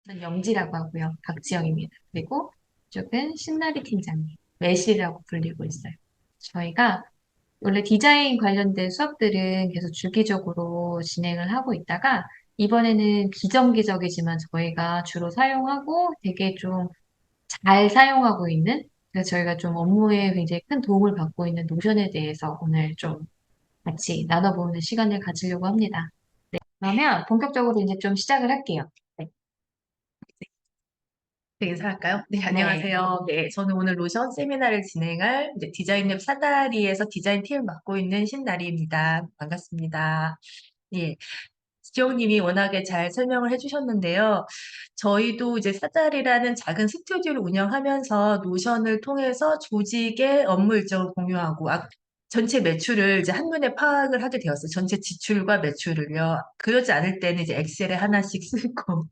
저는 영지라고 하고요. 박지영입니다. 그리고 이쪽은 신나리 팀장님, 매실이라고 불리고 있어요. 저희가 원래 디자인 관련된 수업들은 계속 주기적으로 진행을 하고 있다가 이번에는 비정기적이지만 저희가 주로 사용하고 되게 좀 잘 사용하고 있는 그래서 저희가 좀 업무에 굉장히 큰 도움을 받고 있는 노션에 대해서 오늘 좀 같이 나눠보는 시간을 가지려고 합니다. 그러면 본격적으로 이제 좀 시작을 할게요. 네. 네, 인사할까요? 네, 네. 안녕하세요. 네, 저는 오늘 로션 세미나를 진행할 이제 디자인랩 사다리에서 디자인 팀을 맡고 있는 신나리입니다. 반갑습니다. 예, 지영님이 워낙에 잘 설명을 해주셨는데요. 저희도 이제 사다리라는 작은 스튜디오를 운영하면서 노션을 통해서 조직의 업무 일정을 공유하고 전체 매출을 이제 한눈에 파악을 하게 되었어요. 전체 지출과 매출을요. 그러지 않을 때는 이제 엑셀에 하나씩 쓰고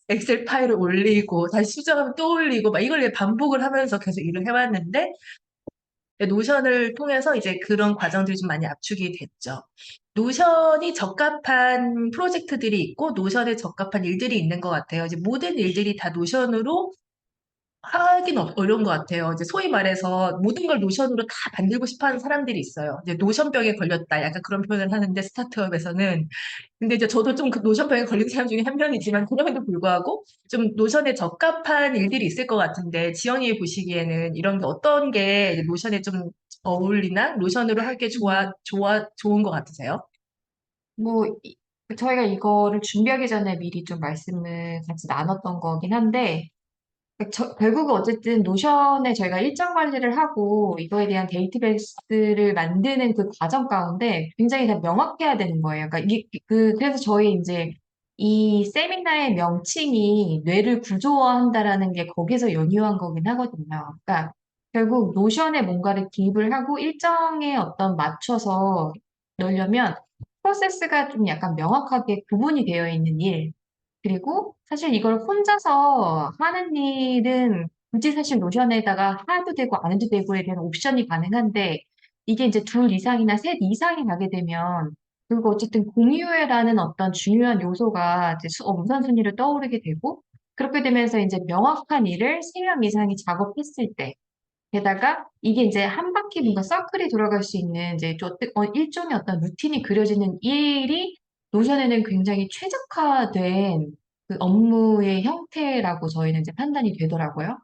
엑셀 파일을 올리고 다시 수정하면 또 올리고 막 이걸 반복을 하면서 계속 일을 해왔는데 노션을 통해서 이제 그런 과정들이 좀 많이 압축이 됐죠. 노션이 적합한 프로젝트들이 있고 노션에 적합한 일들이 있는 것 같아요. 이제 모든 일들이 다 노션으로 하긴 어려운 것 같아요. 이제 소위 말해서 모든 걸 노션으로 다 만들고 싶어 하는 사람들이 있어요. 이제 노션병에 걸렸다. 약간 그런 표현을 하는데 스타트업에서는. 근데 이제 저도 좀 그 노션병에 걸린 사람 중에 한 명이지만 그럼에도 불구하고 좀 노션에 적합한 일들이 있을 것 같은데 지영이 보시기에는 이런 게 어떤 게 이제 노션에 좀 어울리나 노션으로 하기에 좋은 것 같으세요? 뭐, 저희가 이거를 준비하기 전에 미리 좀 말씀을 같이 나눴던 거긴 한데, 결국은 어쨌든 노션에 저희가 일정 관리를 하고 이거에 대한 데이터베이스를 만드는 그 과정 가운데 굉장히 다 명확해야 되는 거예요. 그러니까 그래서 저희 이제 이 세미나의 명칭이 뇌를 구조화한다라는 게 거기서 연유한 거긴 하거든요. 그러니까 결국 노션에 뭔가를 기입을 하고 일정에 어떤 맞춰서 넣으려면 프로세스가 좀 약간 명확하게 구분이 되어 있는 일, 그리고 사실 이걸 혼자서 하는 일은 굳이 사실 노션에다가 해도 되고 안 해도 되고에 대한 옵션이 가능한데 이게 이제 둘 이상이나 셋 이상이 가게 되면 그리고 어쨌든 공유회라는 어떤 중요한 요소가 이제 우선순위를 떠오르게 되고 그렇게 되면서 이제 명확한 일을 세 명 이상이 작업했을 때 게다가 이게 이제 한 바퀴 뭔가 서클이 돌아갈 수 있는 이제 일종의 어떤 루틴이 그려지는 일이 노션에는 굉장히 최적화된 그 업무의 형태라고 저희는 이제 판단이 되더라고요.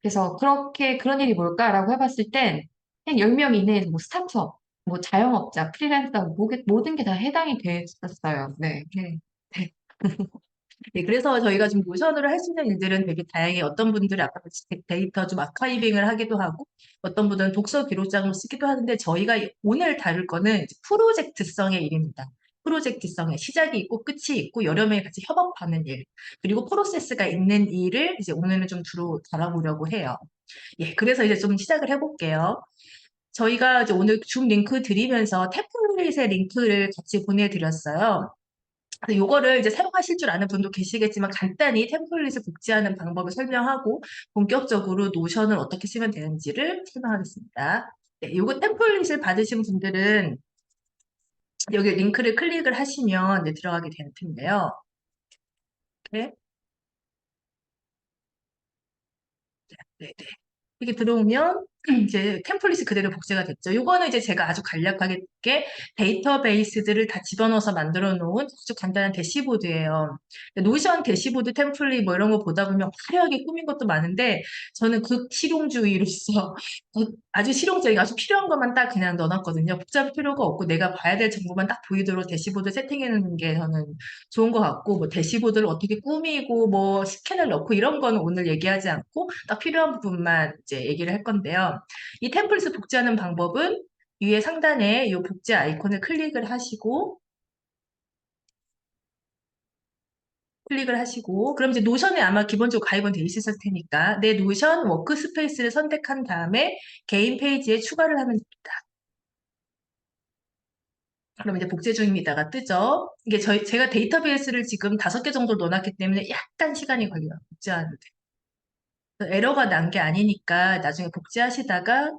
그래서 그런 일이 뭘까라고 해봤을 땐 그냥 10명 이내에서 뭐 스타트업, 뭐 자영업자, 프리랜서, 모든 게 다 해당이 됐었어요. 네. 네. 네. 네, 그래서 저희가 지금 노션으로 할 수 있는 일들은 되게 다양해요. 어떤 분들은 아까 같이 데이터 좀 아카이빙을 하기도 하고, 어떤 분들은 독서 기록장을 쓰기도 하는데, 저희가 오늘 다룰 거는 이제 프로젝트성의 일입니다. 프로젝트성의 시작이 있고 끝이 있고 여러 명이 같이 협업하는 일, 그리고 프로세스가 있는 일을 이제 오늘은 좀 주로 다뤄보려고 해요. 예, 그래서 이제 좀 시작을 해볼게요. 저희가 이제 오늘 줌 링크 드리면서 템플릿의 링크를 같이 보내드렸어요. 그래서 요거를 이제 사용하실 줄 아는 분도 계시겠지만 간단히 템플릿을 복제하는 방법을 설명하고 본격적으로 노션을 어떻게 쓰면 되는지를 설명하겠습니다. 네, 요거 템플릿을 받으신 분들은 여기 링크를 클릭을 하시면 이제 들어가게 될 텐데요. 네, 네, 네. 이렇게 들어오면 이제 템플릿이 그대로 복제가 됐죠. 요거는 이제 제가 아주 간략하게 데이터베이스들을 다 집어넣어서 만들어 놓은 아주 간단한 대시보드예요. 노션 대시보드 템플릿 뭐 이런 거 보다 보면 화려하게 꾸민 것도 많은데 저는 극실용주의로서 아주 실용적인 아주 필요한 것만 딱 그냥 넣어놨거든요. 복잡할 필요가 없고 내가 봐야 될 정보만 딱 보이도록 대시보드 세팅해 놓는 게 저는 좋은 것 같고 뭐 대시보드를 어떻게 꾸미고 뭐 스캔을 넣고 이런 거는 오늘 얘기하지 않고 딱 필요한 부분만 이제 얘기를 할 건데요. 이 템플릿을 복제하는 방법은 위에 상단에 이 복제 아이콘을 클릭을 하시고 그럼 이제 노션에 아마 기본적으로 가입은 돼 있을 테니까 내 노션 워크스페이스를 선택한 다음에 개인 페이지에 추가를 하면 됩니다. 그럼 이제 복제 중입니다가 뜨죠. 이게 제가 데이터베이스를 지금 5개 정도 넣어놨기 때문에 약간 시간이 걸려요. 복제하는데. 에러가 난 게 아니니까 나중에 복제하시다가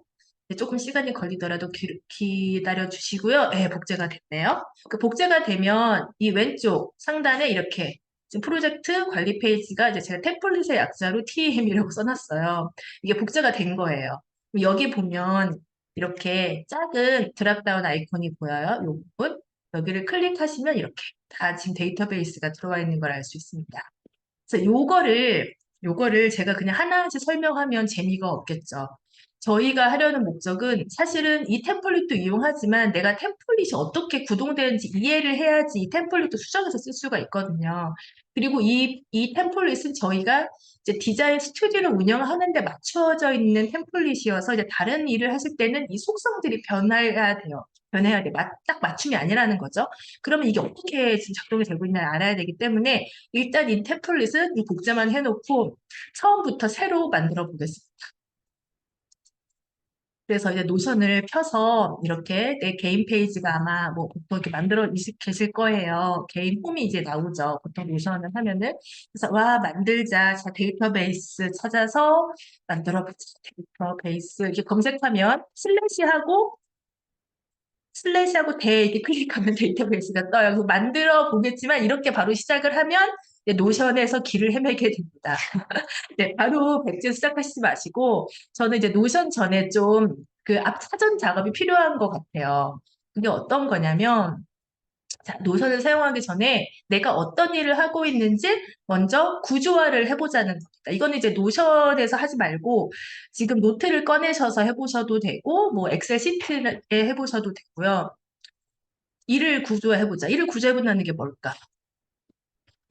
조금 시간이 걸리더라도 기다려 주시고요. 네, 복제가 됐네요. 그 복제가 되면 이 왼쪽 상단에 이렇게 지금 프로젝트 관리 페이지가 이제 제가 템플릿의 약자로 TM이라고 써놨어요. 이게 복제가 된 거예요. 여기 보면 이렇게 작은 드랍다운 아이콘이 보여요. 이 부분. 여기를 클릭하시면 이렇게 다 지금 데이터베이스가 들어와 있는 걸 알 수 있습니다. 그래서 요거를 제가 그냥 하나씩 설명하면 재미가 없겠죠. 저희가 하려는 목적은 사실은 이 템플릿도 이용하지만 내가 템플릿이 어떻게 구동되는지 이해를 해야지 이 템플릿도 수정해서 쓸 수가 있거든요. 그리고 이 템플릿은 저희가 이제 디자인 스튜디오를 운영하는 데 맞춰져 있는 템플릿이어서 이제 다른 일을 하실 때는 이 속성들이 변해야 돼요. 변해야 돼. 딱 맞춤이 아니라는 거죠. 그러면 이게 어떻게 지금 작동이 되고 있는지 알아야 되기 때문에 일단 이 템플릿은 이 복제만 해놓고 처음부터 새로 만들어 보겠습니다. 그래서 이제 노션을 펴서 이렇게 내 개인 페이지가 아마 뭐 보통 이렇게 만들어 계실 거예요. 개인 홈이 이제 나오죠. 보통 노션을 하면은. 그래서 와, 만들자. 자, 데이터베이스 찾아서 만들어 보자. 데이터베이스 이렇게 검색하면 슬래시하고 대 이렇게 클릭하면 데이터베이스가 떠요. 그래서 만들어 보겠지만 이렇게 바로 시작을 하면 이제 노션에서 길을 헤매게 됩니다. 네, 바로 백지 시작하시지 마시고 저는 이제 노션 전에 좀 그 앞 사전 작업이 필요한 것 같아요. 그게 어떤 거냐면 자, 노션을 사용하기 전에 내가 어떤 일을 하고 있는지 먼저 구조화를 해보자는 겁니다. 이거는 이제 노션에서 하지 말고 지금 노트를 꺼내셔서 해보셔도 되고 뭐 엑셀 시트에 해보셔도 되고요. 일을 구조화해보자. 일을 구조해본다는 게 뭘까?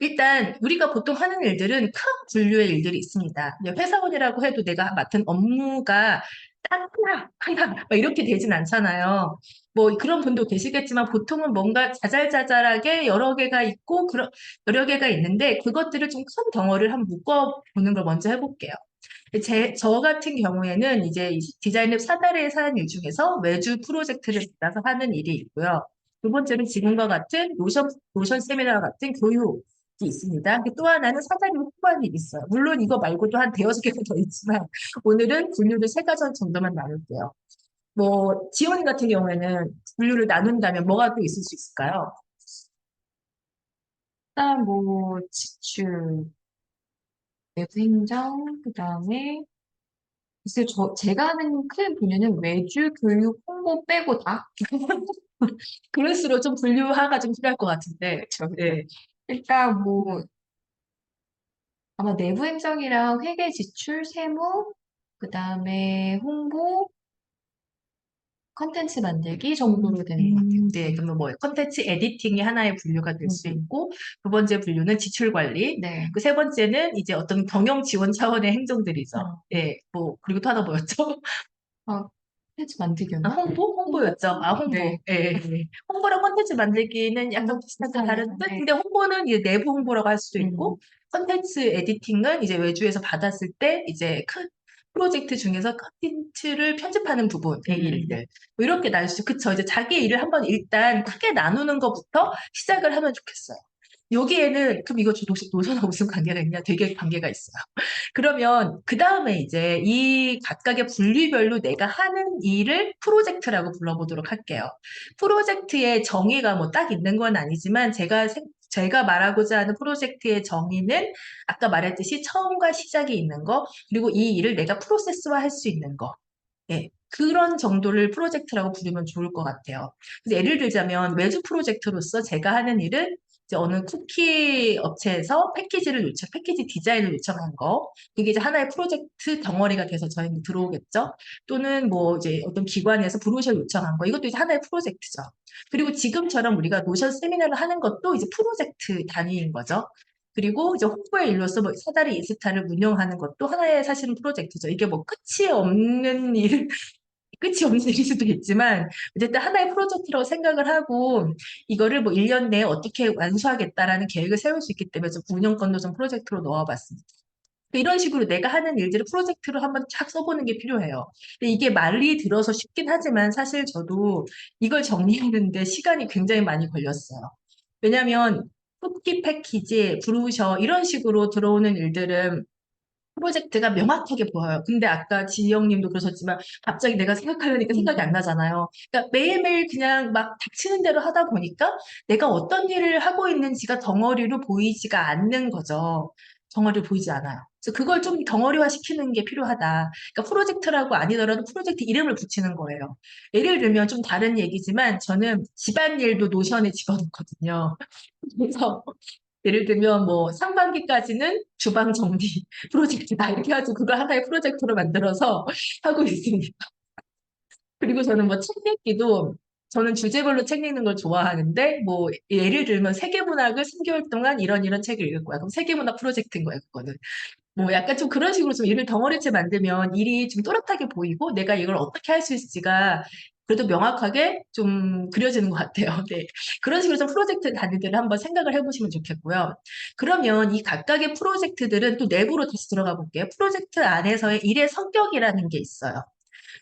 일단 우리가 보통 하는 일들은 큰 분류의 일들이 있습니다. 이제 회사원이라고 해도 내가 맡은 업무가 딱 하나 막 이렇게 되진 않잖아요. 뭐 그런 분도 계시겠지만 보통은 뭔가 자잘자잘하게 여러 개가 있고 여러 개가 있는데 그것들을 좀 큰 덩어리를 한번 묶어보는 걸 먼저 해볼게요. 저 같은 경우에는 이제 이 디자인랩 사다리에 사는 일 중에서 외주 프로젝트를 받아서 하는 일이 있고요. 두 번째는 지금과 같은 노션 세미나 같은 교육이 있습니다. 또 하나는 사다리 홍보하는 일이 있어요. 물론 이거 말고도 한 대여섯 개가 더 있지만 오늘은 분류를 세 가지 정도만 나눌게요. 뭐 지원 같은 경우에는 분류를 나눈다면 뭐가 또 있을 수 있을까요? 일단 뭐 지출, 내부 행정, 그다음에 글쎄 제가 하는 큰 분야는 외주 교육 홍보 빼고 다 그럴수록 좀 분류화가 좀 필요할 것 같은데. 그렇죠. 네. 일단 뭐 아마 내부 행정이랑 회계 지출, 세무, 그다음에 홍보, 컨텐츠 만들기 정도로 되는 것 같아요. 네, 그러면 뭐 컨텐츠 에디팅이 하나의 분류가 될 수 있고 두 번째 분류는 지출 관리, 네. 그 세 번째는 이제 어떤 경영 지원 차원의 행정들이죠. 어, 예, 뭐 그리고 또 하나 뭐였죠? 컨텐츠 아, 만들기였나? 홍보였죠. 아, 홍보. 네. 예, 예. 홍보랑 컨텐츠 만들기는 약간 비슷하게 다른 듯? 네. 근데 홍보는 이제 내부 홍보라고 할 수도 음, 있고, 컨텐츠 에디팅은 이제 외주에서 받았을 때 이제 큰 프로젝트 중에서 컨텐츠를 편집하는 부분의 일들. 뭐 이렇게 나눌 수, 그쵸. 이제 자기 일을 한번 일단 크게 나누는 것부터 시작을 하면 좋겠어요. 여기에는, 그럼 이거 노션하고 무슨 관계가 있냐? 되게 관계가 있어요. 그러면 그 다음에 이제 이 각각의 분류별로 내가 하는 일을 프로젝트라고 불러보도록 할게요. 프로젝트의 정의가 뭐 딱 있는 건 아니지만 제가 말하고자 하는 프로젝트의 정의는 아까 말했듯이 처음과 시작이 있는 거, 그리고 이 일을 내가 프로세스화 할 수 있는 거. 예, 그런 정도를 프로젝트라고 부르면 좋을 것 같아요. 그래서 예를 들자면 외주 프로젝트로서 제가 하는 일은 이제 어느 쿠키 업체에서 패키지 디자인을 요청한 거. 그게 이제 하나의 프로젝트 덩어리가 돼서 저희는 들어오겠죠. 또는 뭐 이제 어떤 기관에서 브로셔 요청한 거. 이것도 이제 하나의 프로젝트죠. 그리고 지금처럼 우리가 노션 세미나를 하는 것도 이제 프로젝트 단위인 거죠. 그리고 이제 홍보의 일로서 뭐 사다리 인스타를 운영하는 것도 하나의 사실은 프로젝트죠. 이게 뭐 끝이 없는 일, 끝이 없는 일일 수도 있지만 어쨌든 하나의 프로젝트라고 생각을 하고 이거를 뭐 1년 내에 어떻게 완수하겠다라는 계획을 세울 수 있기 때문에 좀 운영권도 좀 프로젝트로 넣어봤습니다. 이런 식으로 내가 하는 일들을 프로젝트로 한번 쫙 써보는 게 필요해요. 근데 이게 말이 들어서 쉽긴 하지만 사실 저도 이걸 정리하는데 시간이 굉장히 많이 걸렸어요. 왜냐하면 쿠키 패키지, 브로셔 이런 식으로 들어오는 일들은 프로젝트가 명확하게 보여요. 근데 아까 지영님도 그러셨지만 갑자기 내가 생각하려니까 생각이 안 나잖아요. 그러니까 매일매일 그냥 막 닥치는 대로 하다 보니까 내가 어떤 일을 하고 있는지가 덩어리로 보이지가 않는 거죠. 덩어리로 보이지 않아요. 그래서 그걸 좀 덩어리화 시키는 게 필요하다. 그러니까 프로젝트라고 아니더라도 프로젝트 이름을 붙이는 거예요. 예를 들면 좀 다른 얘기지만 저는 집안일도 노션에 집어넣거든요. 그래서 예를 들면 뭐 상반기까지는 주방 정리 프로젝트다 이렇게 해가지고 그걸 하나의 프로젝트로 만들어서 하고 있습니다. 그리고 저는 뭐 책 읽기도 저는 주제별로 책 읽는 걸 좋아하는데 뭐 예를 들면 세계문학을 3개월 동안 이런 책을 읽을 거야. 그럼 세계문학 프로젝트인 거야, 그거는. 뭐 약간 좀 그런 식으로 좀 일을 덩어리째 만들면 일이 좀 또렷하게 보이고 내가 이걸 어떻게 할 수 있을지가 그래도 명확하게 좀 그려지는 것 같아요. 네. 그런 식으로 좀 프로젝트 단위들을 한번 생각을 해보시면 좋겠고요. 그러면 이 각각의 프로젝트들은 또 내부로 다시 들어가 볼게요. 프로젝트 안에서의 일의 성격이라는 게 있어요.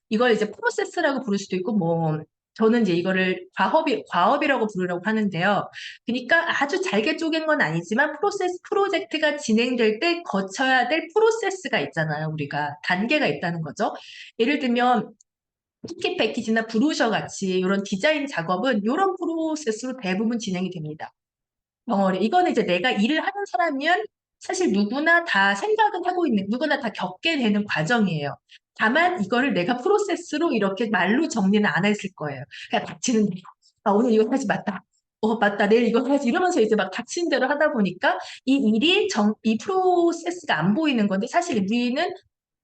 이걸 이제 프로세스라고 부를 수도 있고, 뭐, 저는 이제 이거를 과업이라고 부르라고 하는데요. 그러니까 아주 잘게 쪼갠 건 아니지만 프로젝트가 진행될 때 거쳐야 될 프로세스가 있잖아요. 우리가 단계가 있다는 거죠. 예를 들면, 쿠키 패키지나 브로셔 같이 이런 디자인 작업은 이런 프로세스로 대부분 진행이 됩니다. 덩어리. 이거는 이제 내가 일을 하는 사람이면 사실 누구나 다 생각은 하고 있는, 누구나 다 겪게 되는 과정이에요. 다만 이거를 내가 프로세스로 이렇게 말로 정리는 안 했을 거예요. 그냥 닥치는 대로. 아, 오늘 이거 해야지, 맞다. 맞다. 내일 이거 해야지. 이러면서 이제 막 닥치는 대로 하다 보니까 이 프로세스가 안 보이는 건데 사실 우리는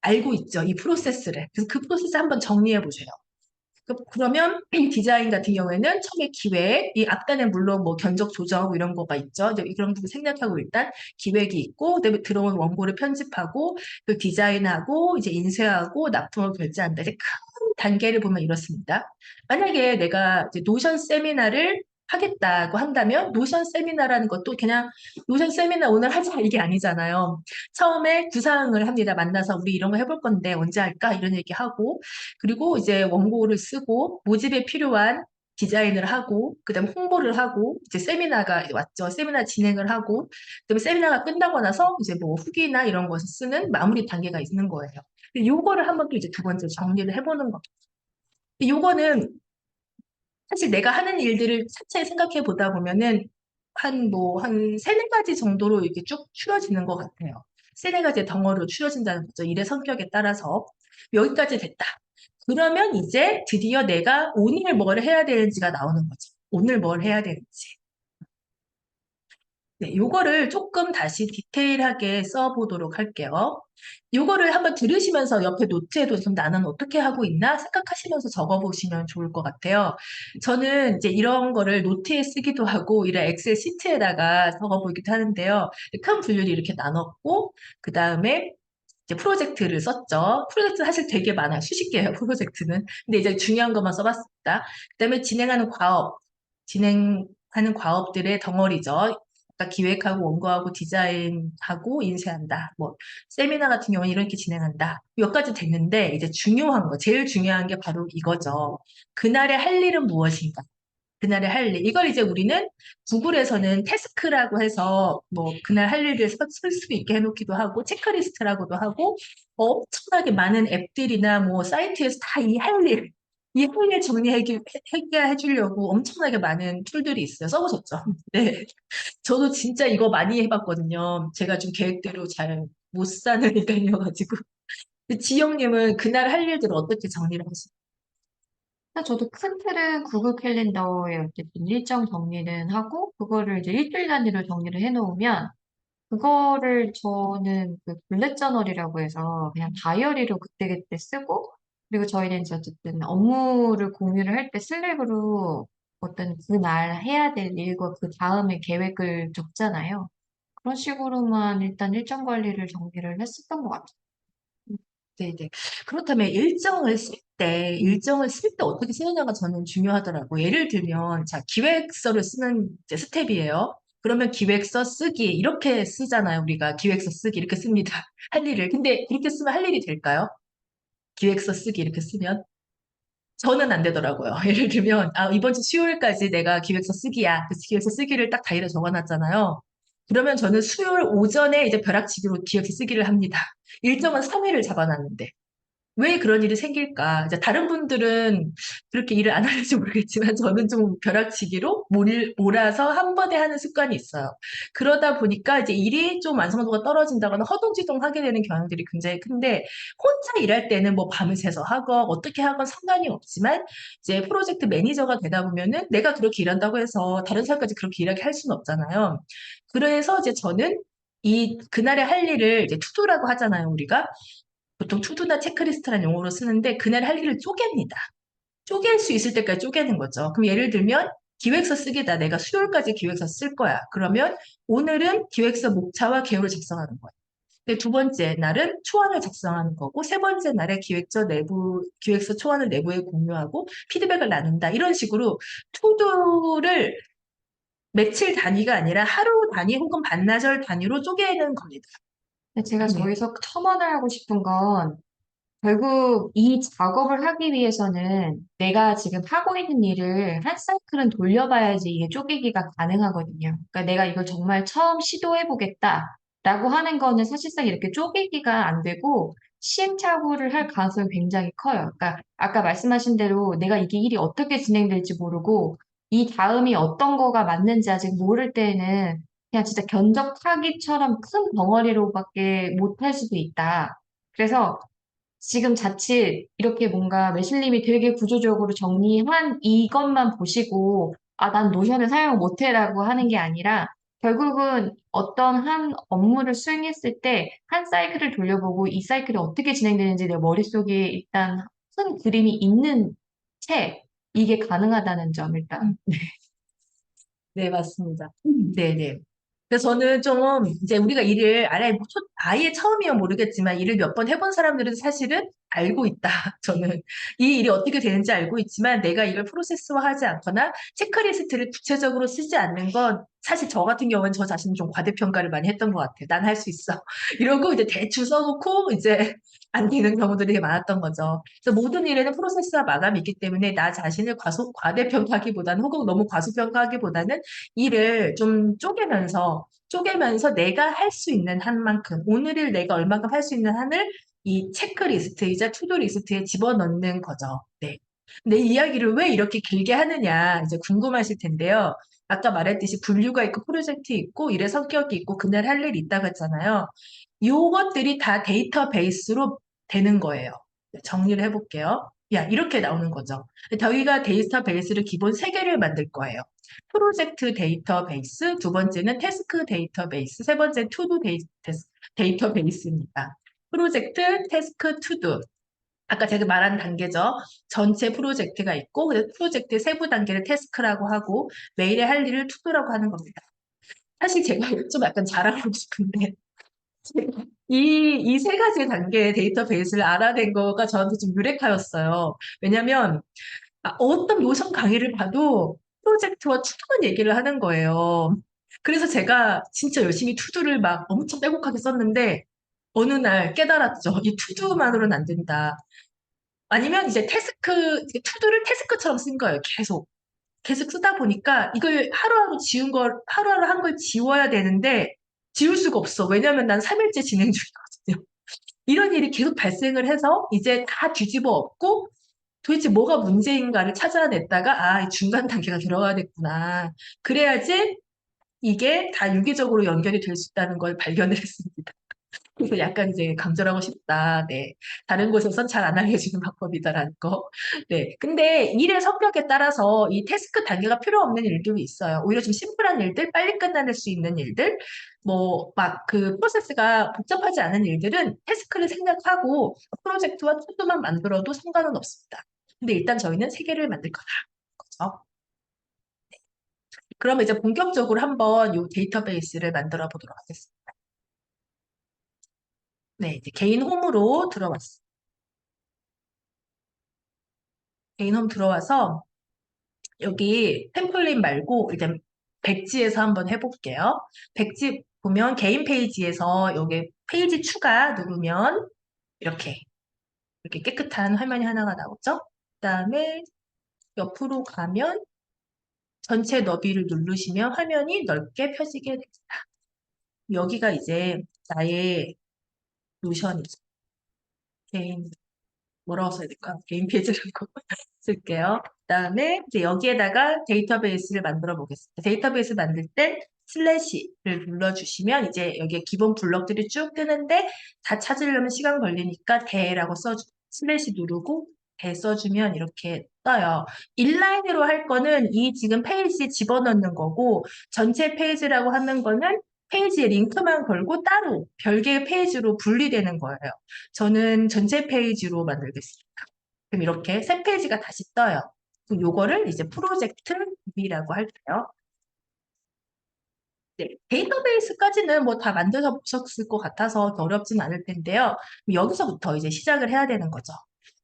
알고 있죠. 이 프로세스를. 그래서 그 프로세스 한번 정리해 보세요. 그러면 디자인 같은 경우에는 처음에 기획, 이 앞단에 물론 뭐 견적 조정하고 이런 거가 있죠. 이제 이런 부분 생략하고 일단 기획이 있고, 그다음에 들어온 원고를 편집하고, 그 디자인하고, 이제 인쇄하고, 납품을 결제한다. 이제 큰 단계를 보면 이렇습니다. 만약에 내가 이제 노션 세미나를 하겠다고 한다면, 노션 세미나라는 것도 그냥 노션 세미나 오늘 하자 이게 아니잖아요. 처음에 구상을 합니다. 만나서 우리 이런 거 해볼 건데 언제 할까? 이런 얘기하고, 그리고 이제 원고를 쓰고 모집에 필요한 디자인을 하고 그다음에 홍보를 하고 이제 세미나가 왔죠. 세미나 진행을 하고 그다음에 세미나가 끝나고 나서 이제 뭐 후기나 이런 것을 쓰는 마무리 단계가 있는 거예요. 근데 요거를 한번 또 이제 두 번째 정리를 해보는 거. 근데 요거는 사실 내가 하는 일들을 차차히 생각해 보다 보면은 한 세네 가지 정도로 이렇게 쭉 추려지는 것 같아요. 세네 가지의 덩어리로 추려진다는 거죠. 일의 성격에 따라서. 여기까지 됐다. 그러면 이제 드디어 내가 오늘 뭘 해야 되는지가 나오는 거죠. 오늘 뭘 해야 되는지. 네, 요거를 조금 다시 디테일하게 써보도록 할게요. 요거를 한번 들으시면서 옆에 노트에도 지금 나는 어떻게 하고 있나 생각하시면서 적어보시면 좋을 것 같아요. 저는 이제 이런 거를 노트에 쓰기도 하고 이런 엑셀 시트에다가 적어보기도 하는데요. 큰 분류를 이렇게 나눴고 그 다음에 이제 프로젝트를 썼죠. 프로젝트 사실 되게 많아요. 수십 개예요, 프로젝트는. 근데 이제 중요한 것만 써봤습니다. 그다음에 진행하는 과업들의 덩어리죠. 그러니까 기획하고 원고하고 디자인하고 인쇄한다. 뭐 세미나 같은 경우는 이렇게 진행한다. 몇 가지 됐는데 이제 중요한 거, 제일 중요한 게 바로 이거죠. 그날의 할 일은 무엇인가? 그날의 할 일. 이걸 이제 우리는 구글에서는 태스크라고 해서 뭐 그날 할 일을 쓸 수 있게 해놓기도 하고 체크리스트라고도 하고 엄청나게 많은 앱들이나 뭐 사이트에서 다 이 할 일 해주려고 엄청나게 많은 툴들이 있어요. 써보셨죠? 네. 저도 진짜 이거 많이 해봤거든요. 제가 좀 계획대로 잘 못 사는 인간이어가지고. 지영님은 그날 할 일들을 어떻게 정리를 하시나요? 저도 큰 틀은 구글 캘린더에 어쨌든 일정 정리는 하고, 그거를 이제 일주일 단위로 정리를 해놓으면, 그거를 저는 그 블랙 저널이라고 해서 그냥 다이어리로 그때그때 쓰고, 그리고 저희는 이제 어쨌든 업무를 공유를 할 때 슬랙으로 어떤 그날 해야 될 일과 그 다음에 계획을 적잖아요. 그런 식으로만 일단 일정 관리를 정리를 했었던 것 같아요. 네네. 그렇다면 일정을 쓸 때 어떻게 쓰느냐가 저는 중요하더라고요. 예를 들면, 자, 기획서를 쓰는 이제 스텝이에요. 그러면 기획서 쓰기, 이렇게 쓰잖아요. 우리가 기획서 쓰기, 이렇게 씁니다. 할 일을. 근데 그렇게 쓰면 할 일이 될까요? 기획서 쓰기, 이렇게 쓰면? 저는 안 되더라고요. 예를 들면, 이번 주 수요일까지 내가 기획서 쓰기야. 그래서 기획서 쓰기를 딱 다이어리에 적어놨잖아요. 그러면 저는 수요일 오전에 이제 벼락치기로 기억해 쓰기를 합니다. 일정은 3일을 잡아놨는데. 왜 그런 일이 생길까? 이제 다른 분들은 그렇게 일을 안 하는지 모르겠지만 저는 좀 벼락치기로 몰아서 한 번에 하는 습관이 있어요. 그러다 보니까 이제 일이 좀 완성도가 떨어진다거나 허둥지둥하게 되는 경향들이 굉장히 큰데 혼자 일할 때는 뭐 밤을 새서 하건 어떻게 하건 상관이 없지만 이제 프로젝트 매니저가 되다 보면은 내가 그렇게 일한다고 해서 다른 사람까지 그렇게 일하게 할 수는 없잖아요. 그래서 이제 저는 그날에 할 일을 이제 투두라고 하잖아요, 우리가. 보통 투두나 체크리스트라는 용어로 쓰는데 그날 할 일을 쪼갭니다. 쪼갤 수 있을 때까지 쪼개는 거죠. 그럼 예를 들면 기획서 쓰기다. 내가 수요일까지 기획서 쓸 거야. 그러면 오늘은 기획서 목차와 개요를 작성하는 거예요. 근데 두 번째 날은 초안을 작성하는 거고 세 번째 날에 기획서 초안을 내부에 공유하고 피드백을 나눈다. 이런 식으로 투두를 며칠 단위가 아니라 하루 단위 혹은 반나절 단위로 쪼개는 겁니다. 근데 제가 네. 저기서 첨언을 하고 싶은 건 결국 이 작업을 하기 위해서는 내가 지금 하고 있는 일을 한 사이클은 돌려봐야지 이게 쪼개기가 가능하거든요. 그러니까 내가 이걸 정말 처음 시도해보겠다라고 하는 거는 사실상 이렇게 쪼개기가 안 되고 시행착오를 할 가능성이 굉장히 커요. 그러니까 아까 말씀하신 대로 내가 이게 일이 어떻게 진행될지 모르고 이 다음이 어떤 거가 맞는지 아직 모를 때는 그냥 진짜 견적하기처럼 큰 덩어리로밖에 못할 수도 있다. 그래서 지금 자칫 이렇게 뭔가 매실님이 되게 구조적으로 정리한 이것만 보시고, 아, 난 노션을 사용 못해라고 하는 게 아니라, 결국은 어떤 한 업무를 수행했을 때 한 사이클을 돌려보고 이 사이클이 어떻게 진행되는지 내 머릿속에 일단 큰 그림이 있는 채 이게 가능하다는 점 일단. 네, 맞습니다. 네네. 그래서 저는 좀 이제 우리가 일을 아예 처음이면 모르겠지만 일을 몇 번 해본 사람들은 사실은 알고 있다. 저는 이 일이 어떻게 되는지 알고 있지만 내가 이걸 프로세스화하지 않거나 체크리스트를 구체적으로 쓰지 않는 건 사실 저 같은 경우는 저 자신을 좀 과대평가를 많이 했던 것 같아요. 난 할 수 있어. 이러고 이제 대충 써놓고 이제 안 되는 경우들이 되게 많았던 거죠. 그래서 모든 일에는 프로세스와 마감이 있기 때문에 나 자신을 과대평가하기보다는 혹은 너무 과소평가하기보다는 일을 좀 쪼개면서 내가 할 수 있는 한 만큼, 오늘 일 내가 얼마큼 할 수 있는 한을 이 체크리스트이자 투두 리스트에 집어넣는 거죠. 네. 근데 이 이야기를 왜 이렇게 길게 하느냐, 이제 궁금하실 텐데요. 아까 말했듯이 분류가 있고 프로젝트 있고 일의 성격이 있고 그날 할 일이 있다고 했잖아요. 요것들이 다 데이터베이스로 되는 거예요. 네, 정리를 해볼게요. 야, 이렇게 나오는 거죠. 저희가 데이터베이스를 기본 세개를 만들 거예요. 프로젝트 데이터베이스, 두 번째는 태스크 데이터베이스, 세 번째 투두 데이터베이스입니다. 프로젝트, 태스크, 투두. 아까 제가 말한 단계죠. 전체 프로젝트가 있고, 그 프로젝트의 세부 단계를 태스크라고 하고, 매일의 할 일을 투두라고 하는 겁니다. 사실 제가 좀 약간 자랑하고 싶은데, 이 세 가지 단계의 데이터베이스를 알아낸 거가 저한테 좀 유레카였어요. 왜냐면, 어떤 노션 강의를 봐도 프로젝트와 투두만 얘기를 하는 거예요. 그래서 제가 진짜 열심히 투두를 막 엄청 빼곡하게 썼는데, 어느 날 깨달았죠. 이 투두만으로는 안 된다. 아니면 이제 투두를 태스크처럼 쓴 거예요. 계속 쓰다 보니까 이걸 하루하루 한 걸 지워야 되는데, 지울 수가 없어. 왜냐면 난 3일째 진행 중이거든요. 이런 일이 계속 발생을 해서 이제 다 뒤집어 엎고 도대체 뭐가 문제인가를 찾아냈다가 이 중간 단계가 들어가야겠구나. 그래야지 이게 다 유기적으로 연결이 될 수 있다는 걸 발견을 했습니다. 그래서 약간 이제 강조하고 싶다. 네. 다른 곳에선 잘 안 알려주는 방법이다라는 거. 네. 근데 일의 성격에 따라서 이 태스크 단계가 필요 없는 일들이 있어요. 오히려 좀 심플한 일들, 빨리 끝낼 수 있는 일들, 뭐, 막 그 프로세스가 복잡하지 않은 일들은 태스크를 생략하고 프로젝트와 투두만 만들어도 상관은 없습니다. 근데 일단 저희는 세 개를 만들 거다. 그죠? 그러면 이제 본격적으로 한번 이 데이터베이스를 만들어 보도록 하겠습니다. 네, 이제 개인 홈으로 들어왔습니다. 개인 홈 들어와서 여기 템플릿 말고 일단 백지에서 한번 해볼게요. 백지 보면 개인 페이지에서 여기 페이지 추가 누르면 이렇게 깨끗한 화면이 하나가 나오죠. 그다음에 옆으로 가면 전체 너비를 누르시면 화면이 넓게 펴지게 됩니다. 여기가 이제 나의 노션이죠. 개인, 뭐라고 써야 될까? 개인 페이지라고 쓸게요. 그다음에 이제 여기에다가 데이터베이스를 만들어 보겠습니다. 데이터베이스 만들 때 슬래시를 눌러주시면 이제 여기에 기본 블럭들이 쭉 뜨는데 다 찾으려면 시간 걸리니까 대라고 슬래시 누르고 대 써주면 이렇게 떠요. 인라인으로 할 거는 이 지금 페이지에 집어넣는 거고 전체 페이지라고 하는 거는 페이지에 링크만 걸고 따로 별개의 페이지로 분리되는 거예요. 저는 전체 페이지로 만들겠습니다. 그럼 이렇게 새 페이지가 다시 떠요. 그럼 요거를 이제 프로젝트 B라고 할게요. 네, 데이터베이스까지는 뭐 다 만드셨을 것 같아서 어렵진 않을 텐데요. 그럼 여기서부터 이제 시작을 해야 되는 거죠.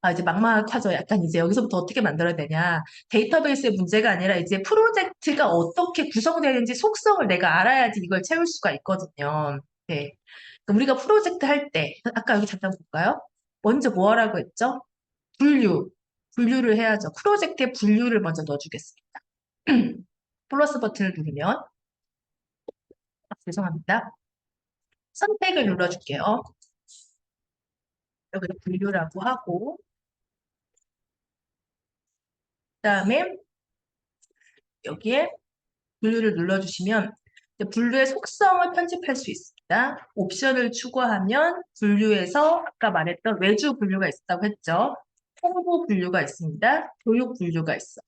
아, 이제 막막하죠. 약간 이제 여기서부터 어떻게 만들어야 되냐. 데이터베이스의 문제가 아니라 이제 프로젝트가 어떻게 구성되는지 속성을 내가 알아야지 이걸 채울 수가 있거든요. 네. 그럼 우리가 프로젝트 할 때, 아까 여기 잠깐 볼까요? 먼저 뭐 하라고 했죠? 분류. 분류를 해야죠. 프로젝트에 분류를 먼저 넣어주겠습니다. 플러스 버튼을 누르면, 죄송합니다. 선택을 눌러줄게요. 여기다 분류라고 하고, 그 다음에 여기에 분류를 눌러주시면, 이제 분류의 속성을 편집할 수 있습니다. 옵션을 추가하면 분류에서 아까 말했던 외주 분류가 있다고 했죠. 홍보 분류가 있습니다. 교육 분류가 있어요.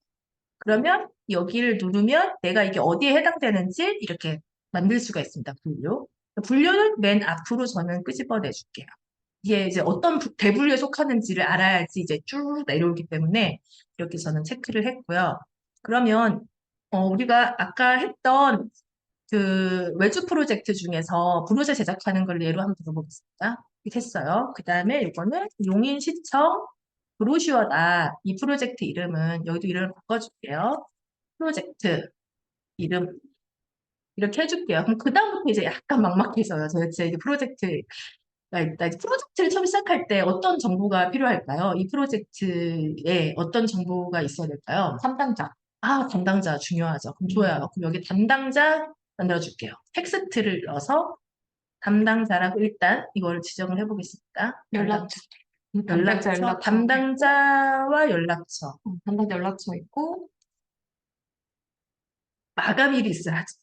그러면 여기를 누르면 내가 이게 어디에 해당되는지 이렇게 만들 수가 있습니다. 분류. 분류는 맨 앞으로 저는 끄집어내 줄게요. 이게 이제 어떤 대분류에 속하는지를 알아야지 이제 쭉 내려오기 때문에 이렇게 저는 체크를 했고요. 그러면 우리가 아까 했던 그 외주 프로젝트 중에서 브로셔 제작하는 걸 예로 한번 들어보겠습니다. 이렇게 했어요. 그 다음에 이거는 용인시청 브로슈어다. 이 프로젝트 이름은 여기도 이름을 바꿔줄게요. 프로젝트 이름 이렇게 해줄게요. 그럼 그 다음부터 이제 약간 막막해져요. 도대체 이제 프로젝트가 있다. 이제 프로젝트를 처음 시작할 때 어떤 정보가 필요할까요? 이 프로젝트에 어떤 정보가 있어야 될까요? 담당자. 아, 담당자 중요하죠. 그럼 좋아요. 그럼 여기 담당자 만들어줄게요. 텍스트를 넣어서 담당자라고 일단 이걸 지정을 해보겠습니다. 연락처. 담당자 연락처. 담당자와 연락처. 담당자 연락처 있고, 마감일이 있어야죠.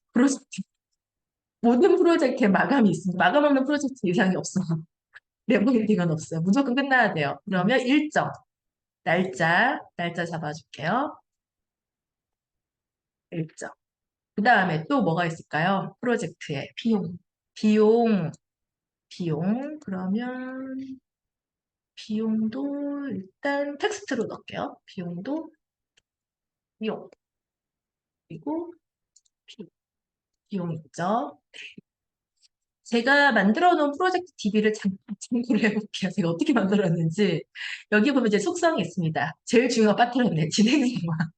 모든 프로젝트에 마감이 있습니다. 마감 없는 프로젝트 이상이 없어. 레버리딩은 없어요. 무조건 끝나야 돼요. 그러면 일정, 날짜 잡아줄게요. 일정. 그 다음에 또 뭐가 있을까요? 프로젝트에 비용. 비용, 그러면 비용도 일단 텍스트로 넣을게요. 비용, 그리고 비용 있죠. 제가 만들어 놓은 프로젝트 DB를 잠깐 참고를 해볼게요. 제가 어떻게 만들었는지. 여기 보면 이제 속성이 있습니다. 제일 중요한 빠뜨렸네. 진행 상황.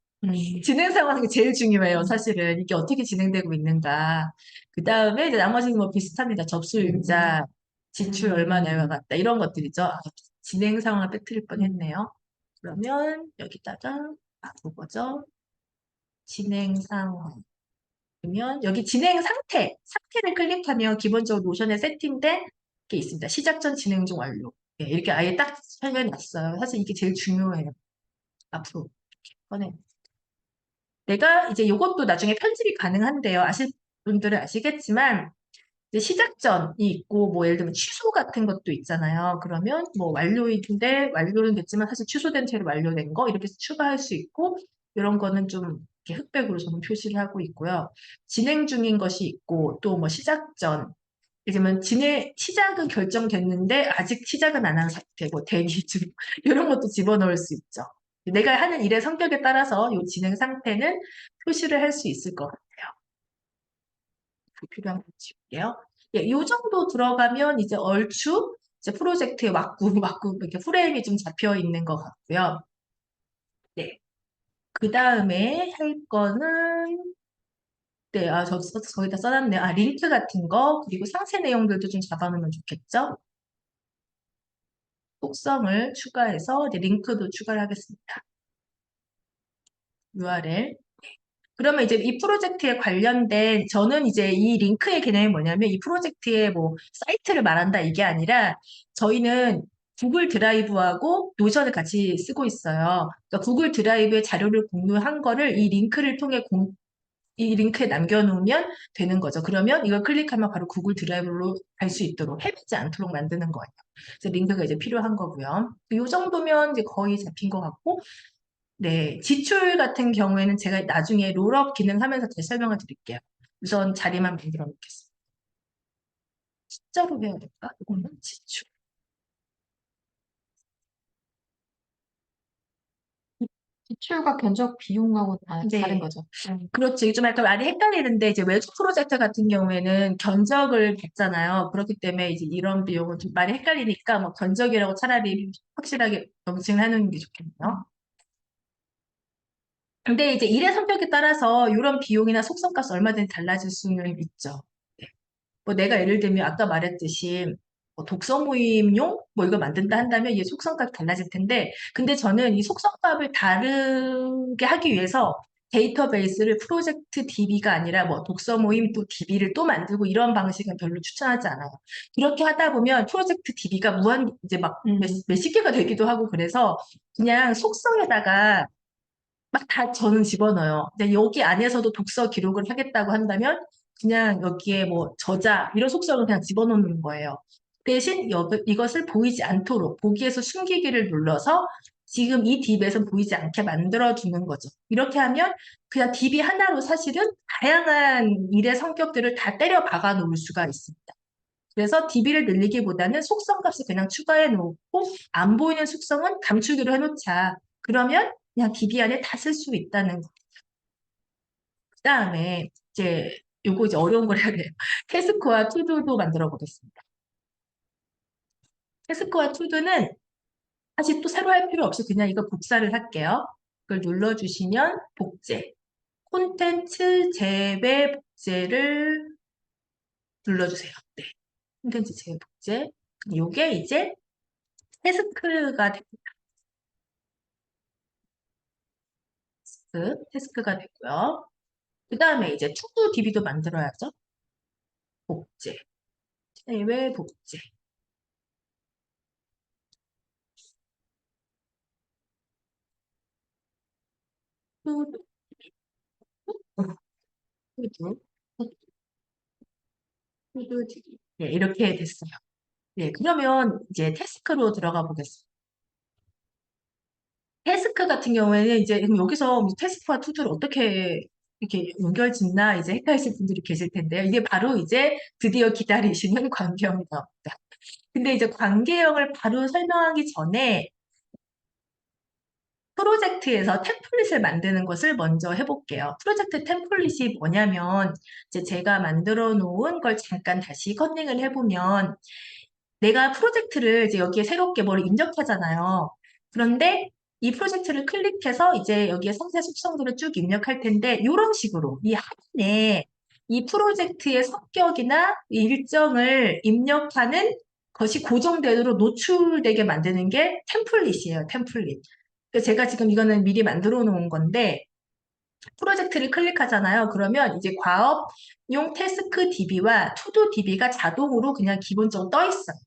진행 상황이 제일 중요해요. 사실은. 이게 어떻게 진행되고 있는가. 그 다음에 이제 나머지는 뭐 비슷합니다. 접수일자, 지출 얼마나와 같다. 이런 것들이죠. 아, 진행 상황을 빼뜨릴 뻔했네요. 그러면 여기다가 그거죠. 진행 상황. 그러면 여기 진행 상태를 클릭하면 기본적으로 노션에 세팅된 게 있습니다. 시작 전 진행 중 완료. 예, 이렇게 아예 딱 설명해 놨어요. 사실 이게 제일 중요해요. 앞으로 꺼내. 내가 이제 이것도 나중에 편집이 가능한데요. 아실 분들은 아시겠지만 이제 시작 전이 있고 뭐 예를 들면 취소 같은 것도 있잖아요. 그러면 뭐 완료인데 완료는 됐지만 사실 취소된 채로 완료된 거 이렇게 해서 추가할 수 있고 이런 거는 좀 이렇게 흑백으로 저는 표시를 하고 있고요. 진행 중인 것이 있고 또 뭐 시작 전 예를 들면 시작은 결정됐는데 아직 시작은 안 한 상태, 뭐 대기 중 이런 것도 집어넣을 수 있죠. 내가 하는 일의 성격에 따라서 이 진행 상태는 표시를 할 수 있을 것 같아요. 불필요한 거 지울게요. 예, 이 정도 들어가면 이제 얼추 이제 프로젝트의 왁구 이렇게 프레임이 좀 잡혀 있는 것 같고요. 네. 그 다음에 할 거는 네, 거기다 써놨네요. 아, 링크 같은 거, 그리고 상세 내용들도 좀 잡아놓으면 좋겠죠? 속성을 추가해서 이제 링크도 추가를 하겠습니다. URL. 그러면 이제 이 프로젝트에 관련된, 저는 이제 이 링크의 개념이 뭐냐면 이 프로젝트의 뭐 사이트를 말한다 이게 아니라 저희는 구글 드라이브하고 노션을 같이 쓰고 있어요. 그러니까 구글 드라이브에 자료를 공유한 거를 이 링크에 남겨놓으면 되는 거죠. 그러면 이걸 클릭하면 바로 구글 드라이브로 갈 수 있도록 헤매지 않도록 만드는 거예요. 그래서 링크가 이제 필요한 거고요. 이 정도면 이제 거의 잡힌 것 같고, 네, 지출 같은 경우에는 제가 나중에 롤업 기능 하면서 다시 설명을 드릴게요. 우선 자리만 만들어 놓겠습니다. 숫자로 해야 될까? 이거는 지출. 지출과 견적 비용하고 다른 네, 거죠. 그렇지. 좀 약간 많이 헷갈리는데, 이제 외주 프로젝트 같은 경우에는 견적을 받잖아요. 그렇기 때문에 이제 이런 비용은 좀 많이 헷갈리니까, 뭐 견적이라고 차라리 확실하게 명칭을 해놓는 게 좋겠네요. 근데 이제 일의 성격에 따라서 이런 비용이나 속성값이 얼마든지 달라질 수는 있죠. 네. 뭐 내가 예를 들면 아까 말했듯이 뭐 독서 모임용 뭐 이거 만든다 한다면 이 속성값이 달라질 텐데 근데 저는 이 속성값을 다르게 하기 위해서 데이터베이스를 프로젝트 DB가 아니라 뭐 독서 모임 또 DB를 또 만들고 이런 방식은 별로 추천하지 않아요. 그렇게 하다 보면 프로젝트 DB가 무한 이제 막 몇십 개가 되기도 하고 그래서 그냥 속성에다가 막 다 저는 집어넣어요. 근데 여기 안에서도 독서 기록을 하겠다고 한다면 그냥 여기에 뭐 저자 이런 속성을 그냥 집어넣는 거예요. 대신 이것을 보이지 않도록 보기에서 숨기기를 눌러서 지금 이 딥에서 보이지 않게 만들어 주는 거죠. 이렇게 하면 그냥 딥이 하나로 사실은 다양한 일의 성격들을 다 때려 박아 놓을 수가 있습니다. 그래서 DB를 늘리기보다는 속성 값을 그냥 추가해 놓고 안 보이는 속성은 감추기로 해놓자. 그러면 그냥 DB 안에 다 쓸 수 있다는 거. 그다음에 이제 요거 이제 어려운 걸 해야 돼요. 태스크와 투두도 만들어 보겠습니다. 태스크와 투두는 사실 또 새로 할 필요 없이 그냥 이거 복사를 할게요. 그걸 눌러주시면 복제. 콘텐츠 재배 복제를 눌러주세요. 네. 콘텐츠 재배 복제. 요게 이제 태스크가 태스크가 되고요. 그 다음에 이제 투두 DB도 만들어야죠. 복제, 해외 복제, 투두, 투두, 투두 DB. 네, 이렇게 됐어요. 네, 그러면 이제 태스크로 들어가 보겠습니다. 태스크 같은 경우에는 이제 그럼 여기서 태스크와 투두를 어떻게 이렇게 연결 짓나 이제 헷갈리실 분들이 계실 텐데요. 이게 바로 이제 드디어 기다리시는 관계형이 나옵니다. 근데 이제 관계형을 바로 설명하기 전에 프로젝트에서 템플릿을 만드는 것을 먼저 해볼게요. 프로젝트 템플릿이 뭐냐면 이제 제가 만들어 놓은 걸 잠깐 다시 컨닝을 해보면 내가 프로젝트를 이제 여기에 새롭게 뭘 입력하잖아요. 그런데 이 프로젝트를 클릭해서 이제 여기에 상세 속성들을 쭉 입력할 텐데 이런 식으로 이 화면에 이 프로젝트의 성격이나 일정을 입력하는 것이 고정되도록 노출되게 만드는 게 템플릿이에요, 템플릿. 그래서 제가 지금 이거는 미리 만들어 놓은 건데 프로젝트를 클릭하잖아요. 그러면 이제 과업용 태스크 DB와 투두 DB가 자동으로 그냥 기본적으로 떠 있어요.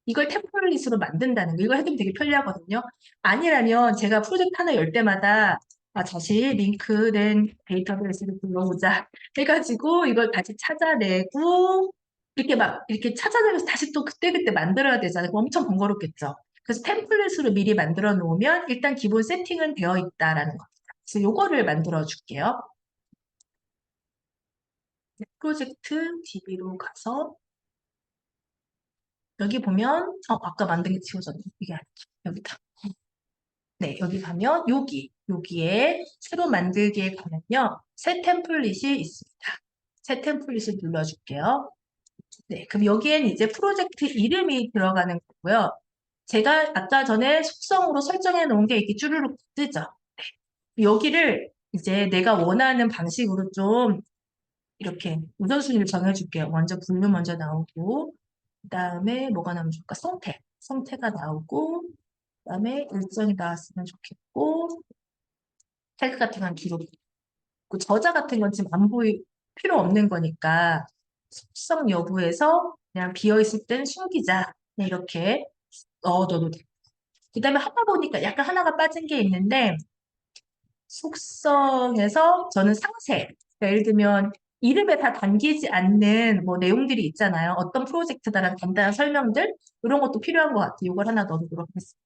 이걸 템플릿으로 만든다는 거. 이걸 해두면 되게 편리하거든요. 아니라면 제가 프로젝트 하나 열 때마다 다시 링크된 데이터베이스를 불러보자 해가지고 이걸 다시 찾아내고 이렇게 막 이렇게 찾아내면서 다시 또 그때그때 만들어야 되잖아요. 그럼 엄청 번거롭겠죠. 그래서 템플릿으로 미리 만들어 놓으면 일단 기본 세팅은 되어 있다라는 거. 그래서 요거를 만들어 줄게요. 프로젝트 DB로 가서 여기 보면 아까 만든 게 지워졌네. 이게 아니죠. 여기다. 네, 여기 가면 여기에 새로 만들기에 가면요. 새 템플릿이 있습니다. 새 템플릿을 눌러줄게요. 네, 그럼 여기엔 이제 프로젝트 이름이 들어가는 거고요. 제가 아까 전에 속성으로 설정해 놓은 게 이렇게 쭈루룩 뜨죠. 여기를 이제 내가 원하는 방식으로 좀 이렇게 우선순위를 정해줄게요. 먼저 분류 먼저 나오고, 그 다음에 뭐가 나오면 좋을까? 성태가 나오고, 그 다음에 일정이 나왔으면 좋겠고, 태그 같은 건 뒤로. 그 저자 같은 건 지금 안 필요 없는 거니까 속성 여부에서 그냥 비어있을 땐 숨기자. 그냥 이렇게 넣어둬도 돼. 그 다음에 하다 보니까 약간 하나가 빠진 게 있는데 속성에서 저는 상세. 그러니까 예를 들면 이름에 다 담기지 않는 뭐 내용들이 있잖아요. 어떤 프로젝트다라는 간단한 설명들 이런 것도 필요한 것 같아요. 이걸 하나 넣어두도록 하겠습니다.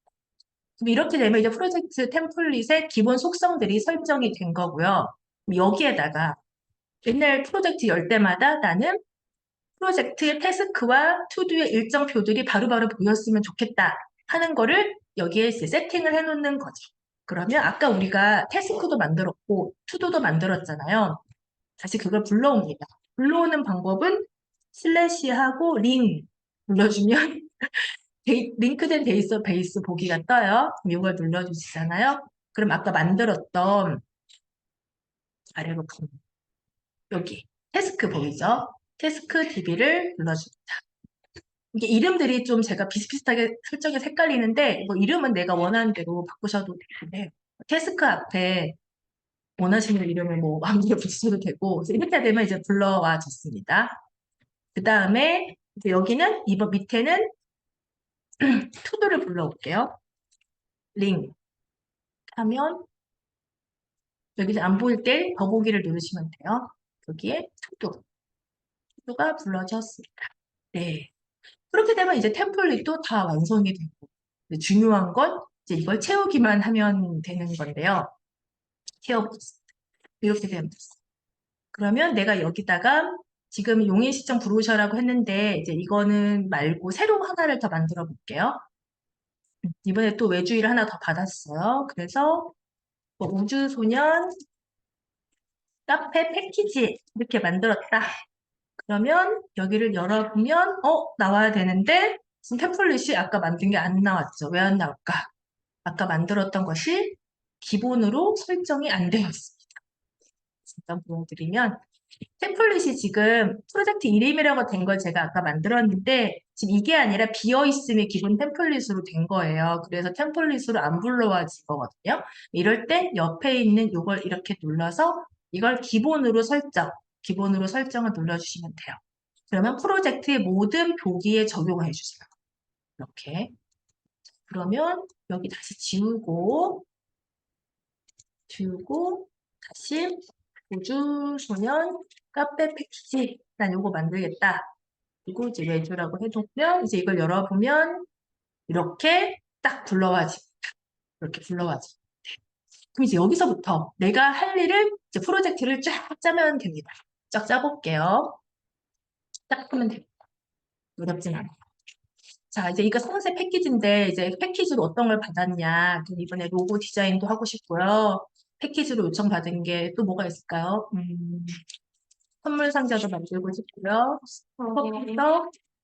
그럼 이렇게 되면 이제 프로젝트 템플릿의 기본 속성들이 설정이 된 거고요. 그럼 여기에다가 옛날 프로젝트 열 때마다 나는 프로젝트 태스크와 투두의 일정표들이 바로바로 보였으면 좋겠다 하는 거를 여기에 이제 세팅을 해놓는 거죠. 그러면 아까 우리가 태스크도 만들었고 투두도 만들었잖아요. 다시 그걸 불러옵니다. 불러오는 방법은 슬래시하고 링 눌러주면 링크된 데이터베이스 보기가 떠요. 그럼 이걸 눌러주시잖아요. 그럼 아까 만들었던 아래로 가면 여기 태스크 보이죠? 태스크 DB를 눌러줍니다. 이게 이름들이 좀 제가 비슷비슷하게 설정해서 헷갈리는데 뭐 이름은 내가 원하는 대로 바꾸셔도 되는데 태스크 앞에 원하시는 이름을 뭐 마음대로 붙이셔도 되고 그래서 이렇게 되면 이제 불러와 줬습니다. 그 다음에 이제 여기는 이번 밑에는 투두를 불러올게요. 링 하면 여기서 안 보일 때 더보기를 누르시면 돼요. 여기에 투두가 불러졌습니다. 네. 그렇게 되면 이제 템플릿도 다 완성이 되고 이제 중요한 건 이제 이걸 채우기만 하면 되는 건데요. 채워보겠습니다. 이렇게 되면 됐어요. 그러면 내가 여기다가 지금 용인 시청 브로셔라고 했는데 이제 이거는 말고 새로 하나를 더 만들어 볼게요. 이번에 또 외주의를 하나 더 받았어요. 그래서 뭐 우주소년 카페 패키지 이렇게 만들었다. 그러면 여기를 열어보면 나와야 되는데 지금 템플릿이 아까 만든 게 안 나왔죠. 왜 안 나올까? 아까 만들었던 것이 기본으로 설정이 안 되어 있습니다. 잠깐 보여드리면 템플릿이 지금 프로젝트 이름이라고 된 걸 제가 아까 만들었는데 지금 이게 아니라 비어있음이 기본 템플릿으로 된 거예요. 그래서 템플릿으로 안 불러와진 거거든요. 이럴 때 옆에 있는 이걸 이렇게 눌러서 이걸 기본으로 설정을 눌러주시면 돼요. 그러면 프로젝트의 모든 보기에 적용해 주세요. 이렇게. 그러면 여기 다시 지우고 다시 우주소년 카페 패키지 난 요거 만들겠다. 그리고 이제 외주라고 해놓으면 이제 이걸 열어보면 이렇게 딱 불러와지. 이렇게 불러와지. 그럼 이제 여기서부터 내가 할 일을 이제 프로젝트를 쫙 짜면 됩니다. 쫙 짜볼게요. 딱 하면 됩니다. 어렵진 않아요. 자, 이제 이거 상세 패키지인데, 이제 패키지로 어떤 걸 받았냐. 그럼 이번에 로고 디자인도 하고 싶고요. 패키지로 요청받은 게 또 뭐가 있을까요? 선물 상자도 만들고 싶고요.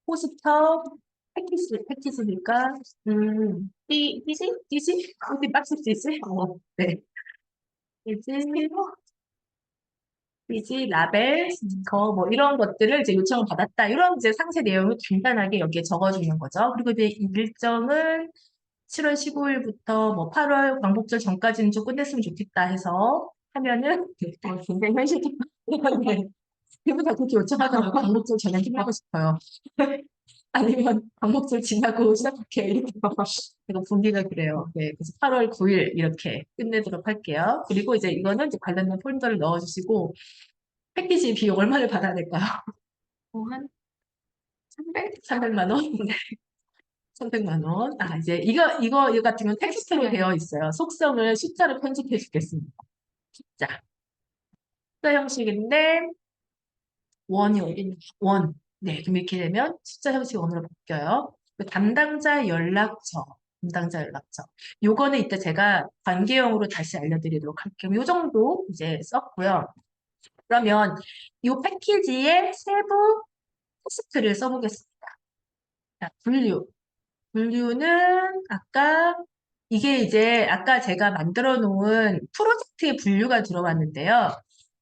포스터, 패키지니까, 띠지? 어디 박스 띠지? 네. 띠지, 라벨, 스티커, 뭐 이런 것들을 이제 요청을 받았다. 이런 이제 상세 내용을 간단하게 여기에 적어주는 거죠. 그리고 이제 이 일정은 7월 15일부터 뭐 8월 광복절 전까지는 좀 끝냈으면 좋겠다 해서 하면은 굉장히 현실적인 네. 대부분 다 그렇게 요청하더라고요. 광복절 전에 끝나고 싶어요. 아니면 광복절 지나고 시작할게요. 이렇게 제가 분기가 그래요. 네, 그래서 8월 9일 이렇게 끝내도록 할게요. 그리고 이제 이거는 이제 관련된 폴더를 넣어주시고 패키지 비용 얼마를 받아야 될까요? 한 300만 원? 네. 300만 원. 아, 이제 이거 같은 건 텍스트로 되어 있어요. 속성을 숫자로 편집해 주겠습니다. 숫자. 숫자 형식인데, 원이 어딨냐? 원. 네, 그럼 이렇게 되면 숫자 형식 원으로 바뀌어요. 그 담당자 연락처. 요거는 이따 제가 관계형으로 다시 알려드리도록 할게요. 요 정도 이제 썼고요. 그러면 이 패키지의 세부 테스트를 써보겠습니다. 자, 분류는 이게 이제 아까 제가 만들어 놓은 프로젝트의 분류가 들어왔는데요.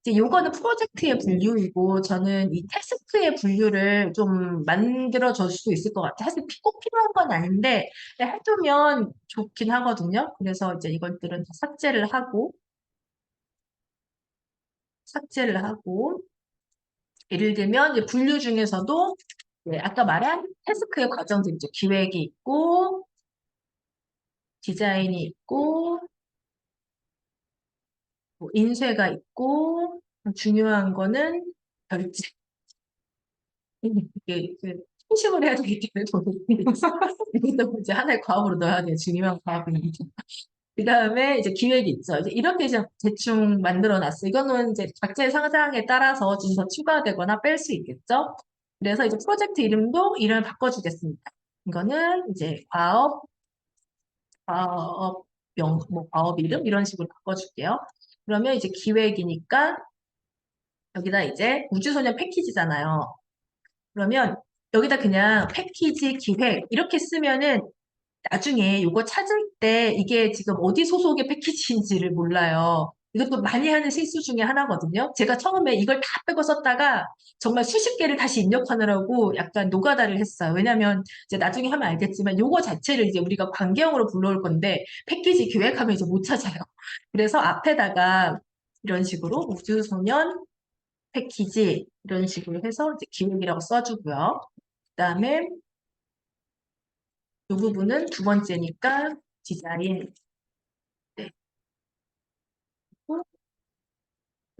이제 요거는 프로젝트의 분류이고 저는 이 태스크의 분류를 좀 만들어 줄 수도 있을 것 같아요. 사실 꼭 필요한 건 아닌데 해두면 좋긴 하거든요. 그래서 이제 이것들은 다 삭제를 하고 삭제를 하고, 예를 들면 이제 분류 중에서도 아까 말한 태스크의 과정들 있죠. 기획이 있고, 디자인이 있고, 뭐 인쇄가 있고, 중요한 거는 결제. 이게 형식을 해야 되기 때문에 이것도 이제 하나의 과업으로 넣어야 돼요. 중요한 과업이니까. 그 다음에 이제 기획이 있죠. 이제 이렇게 이제 대충 만들어 놨어요. 이거는 이제 각자의 상상에 따라서 좀 더 추가되거나 뺄 수 있겠죠. 그래서 이제 프로젝트 이름도 이름을 바꿔주겠습니다. 이거는 이제 뭐 과업 이름 이런 식으로 바꿔줄게요. 그러면 이제 기획이니까 여기다 이제 우주소녀 패키지잖아요. 그러면 여기다 그냥 패키지 기획 이렇게 쓰면은 나중에 이거 찾을 때 이게 지금 어디 소속의 패키지인지를 몰라요. 이것도 많이 하는 실수 중에 하나거든요. 제가 처음에 이걸 다 빼고 썼다가 정말 수십 개를 다시 입력하느라고 약간 노가다를 했어요. 왜냐면 이제 나중에 하면 알겠지만 요거 자체를 이제 우리가 관계형으로 불러올 건데 패키지 기획하면 이제 못 찾아요. 그래서 앞에다가 이런 식으로 우주소년 패키지 이런 식으로 해서 이제 기획이라고 써주고요. 그다음에 이 부분은 두 번째니까 디자인. 네. 그리고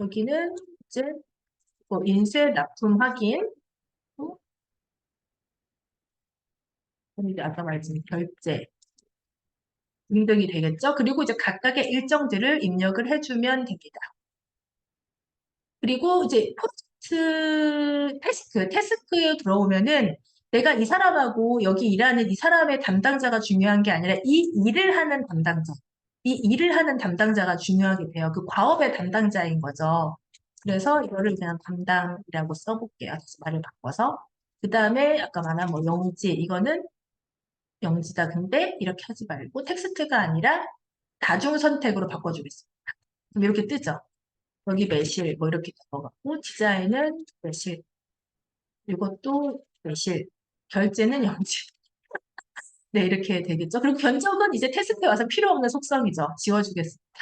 여기는 이제 뭐 인쇄 납품 확인. 또 이제 아까 말했지만 결제 등등이 되겠죠. 그리고 이제 각각의 일정들을 입력을 해주면 됩니다. 그리고 이제 태스크에 들어오면은 내가 이 사람하고 여기 일하는 이 사람의 담당자가 중요한 게 아니라 이 일을 하는 담당자, 이 일을 하는 담당자가 중요하게 돼요. 그 과업의 담당자인 거죠. 그래서 이거를 그냥 담당이라고 써볼게요. 다시 말을 바꿔서. 그 다음에 아까 말한 뭐 영지, 이거는 영지다. 근데 이렇게 하지 말고 텍스트가 아니라 다중 선택으로 바꿔주겠습니다. 그럼 이렇게 뜨죠. 여기 매실 뭐 이렇게 적어갖고 디자인은 매실 이것도 매실 결제는 영지 네 이렇게 되겠죠. 그리고 견적은 이제 테스트에 와서 필요 없는 속성이죠. 지워주겠습니다.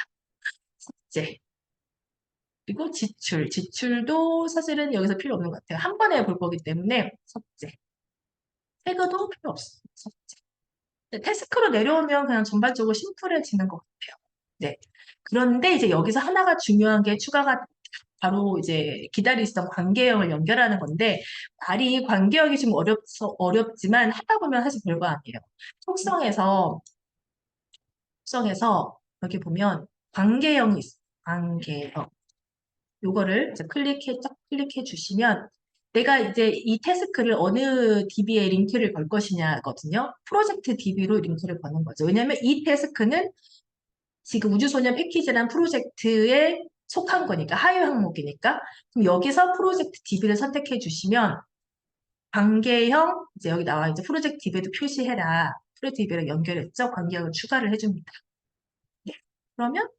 삭제 그리고 지출도 사실은 여기서 필요 없는 것 같아요. 한 번에 볼 거기 때문에 삭제 태그도 필요 없습니다. 삭제 네, 태스크로 내려오면 그냥 전반적으로 심플해지는 것 같아요. 네. 그런데 이제 여기서 하나가 중요한 게 추가가 바로 이제 기다리시던 관계형을 연결하는 건데 말이 관계형이 좀 어렵지만 하다 보면 사실 별거 아니에요. 속성에서 여기 보면 관계형이 있어요. 관계형. 요거를 이제 딱 클릭해 주시면 내가 이제 이 태스크를 어느 DB에 링크를 걸 것이냐거든요. 프로젝트 DB로 링크를 거는 거죠. 왜냐면 이 태스크는 지금 우주소년 패키지란 프로젝트에 속한 거니까, 하위 항목이니까. 그럼 여기서 프로젝트 DB를 선택해 주시면, 관계형, 이제 여기 나와 이제 프로젝트 DB에도 표시해라. 프로젝트 DB랑 연결했죠? 관계형을 추가를 해줍니다. 네. 그러면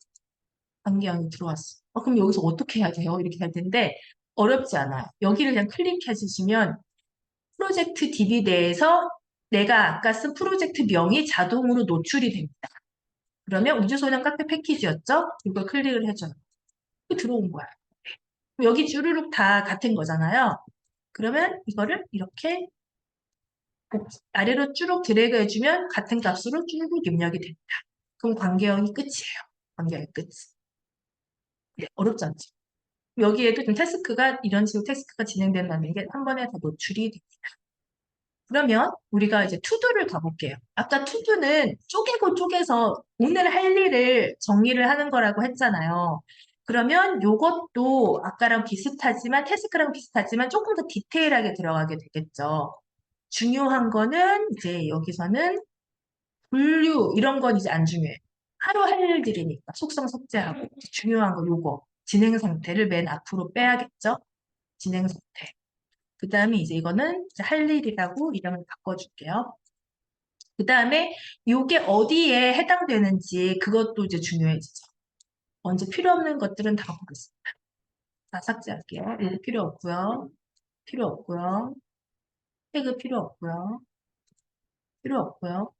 관계형이 들어왔어. 그럼 여기서 어떻게 해야 돼요? 이렇게 할 텐데, 어렵지 않아요. 여기를 그냥 클릭해 주시면, 프로젝트 DB 내에서 내가 아까 쓴 프로젝트 명이 자동으로 노출이 됩니다. 그러면 우주소년 카페 패키지였죠? 이걸 클릭을 해줘요. 들어온 거야. 여기 주르륵 다 같은 거잖아요. 그러면 이거를 이렇게 아래로 쭉 드래그 해주면 같은 값으로 쭉 입력이 됩니다. 그럼 관계형이 끝이에요. 관계형이 끝. 네, 어렵지 않죠? 여기에도 좀 태스크가 이런 식으로 태스크가 진행된다는 게 한 번에 다 노출이 됩니다. 그러면 우리가 이제 투두를 가볼게요. 아까 투두는 쪼개고 쪼개서 오늘 할 일을 정리를 하는 거라고 했잖아요. 그러면 요것도 아까랑 비슷하지만 태스크랑 비슷하지만 조금 더 디테일하게 들어가게 되겠죠. 중요한 거는 이제 여기서는 분류 이런 건 이제 안 중요해요. 하루 할 일들이니까 속성 삭제하고 중요한 거 요거 진행 상태를 맨 앞으로 빼야겠죠. 진행 상태. 그 다음에 이제 이거는 이제 할 일이라고 이름을 바꿔줄게요. 그 다음에 이게 어디에 해당되는지 그것도 이제 중요해지죠. 먼저 필요 없는 것들은 다 보겠습니다. 다 삭제할게요. 이거 필요 없고요. 필요 없고요. 태그 필요 없고요. 필요 없고요.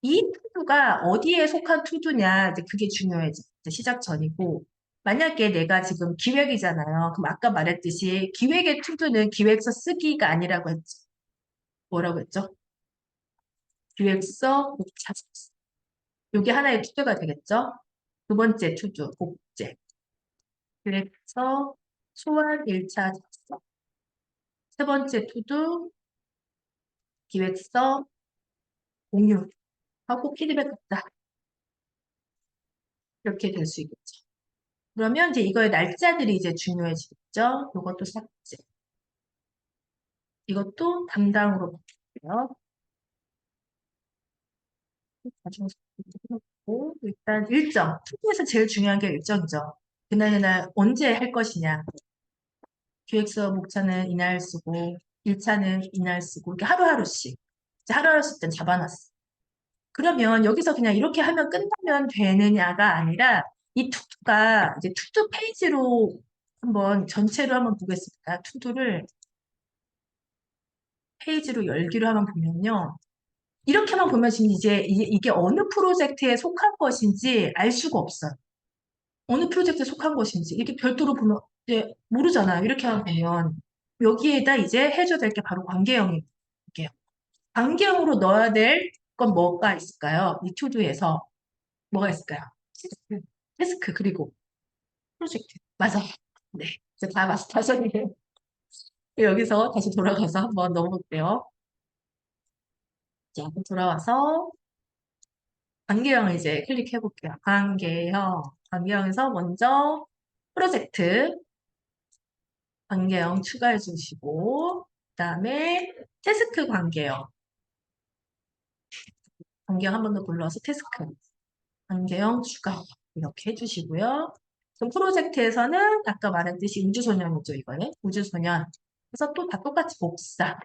이 투두가 어디에 속한 투두냐 이제 그게 중요해져. 이제 시작 전이고 만약에 내가 지금 기획이잖아요. 그럼 아까 말했듯이 기획의 투두는 기획서 쓰기가 아니라고 했죠. 뭐라고 했죠? 기획서, 목차 작성. 이게 하나의 투두가 되겠죠? 두 번째 투두, 복제. 기획서, 소환 1차 작성. 세 번째 투두, 기획서, 공유하고 피드백 받다. 이렇게 될 수 있겠죠. 그러면 이제 이거의 날짜들이 이제 중요해지겠죠? 이것도 삭제. 이것도 담당으로 바뀌고요. 나중에 고 일단 일정. 투표에서 제일 중요한 게 일정이죠. 그날그날 언제 할 것이냐. 기획서 목차는 이날 쓰고 1차는 이날 쓰고 이렇게 하루하루씩. 이제 하루하루씩 일단 잡아놨어. 그러면 여기서 그냥 이렇게 하면 끝나면 되느냐가 아니라 이 투두가 이제 투두 페이지로 한번 전체로 한번 보겠습니다. 투두를 페이지로 열기로 한번 보면요. 이렇게만 보면 지금 이제 이게 어느 프로젝트에 속한 것인지 알 수가 없어요. 어느 프로젝트에 속한 것인지 이렇게 별도로 보면 이제 모르잖아요. 이렇게만 보면 여기에다 이제 해줘야 될 게 바로 관계형이에요. 관계형으로 넣어야 될 건 뭐가 있을까요? 이 투두에서 뭐가 있을까요? 태스크 그리고 프로젝트 맞아. 네, 이제 다 마스터하셨네요. 여기서 다시 돌아가서 한번 넣어볼게요. 자, 돌아와서 관계형을 이제 클릭해 볼게요. 관계형. 관계형에서 먼저 프로젝트 관계형 추가해 주시고, 그 다음에 태스크 관계형. 관계형 한 번 더 불러서 태스크. 관계형 추가. 이렇게 해주시고요. 그럼 프로젝트에서는 아까 말했듯이 우주소년이죠, 이거는. 우주소년. 그래서 또 다 똑같이 복사.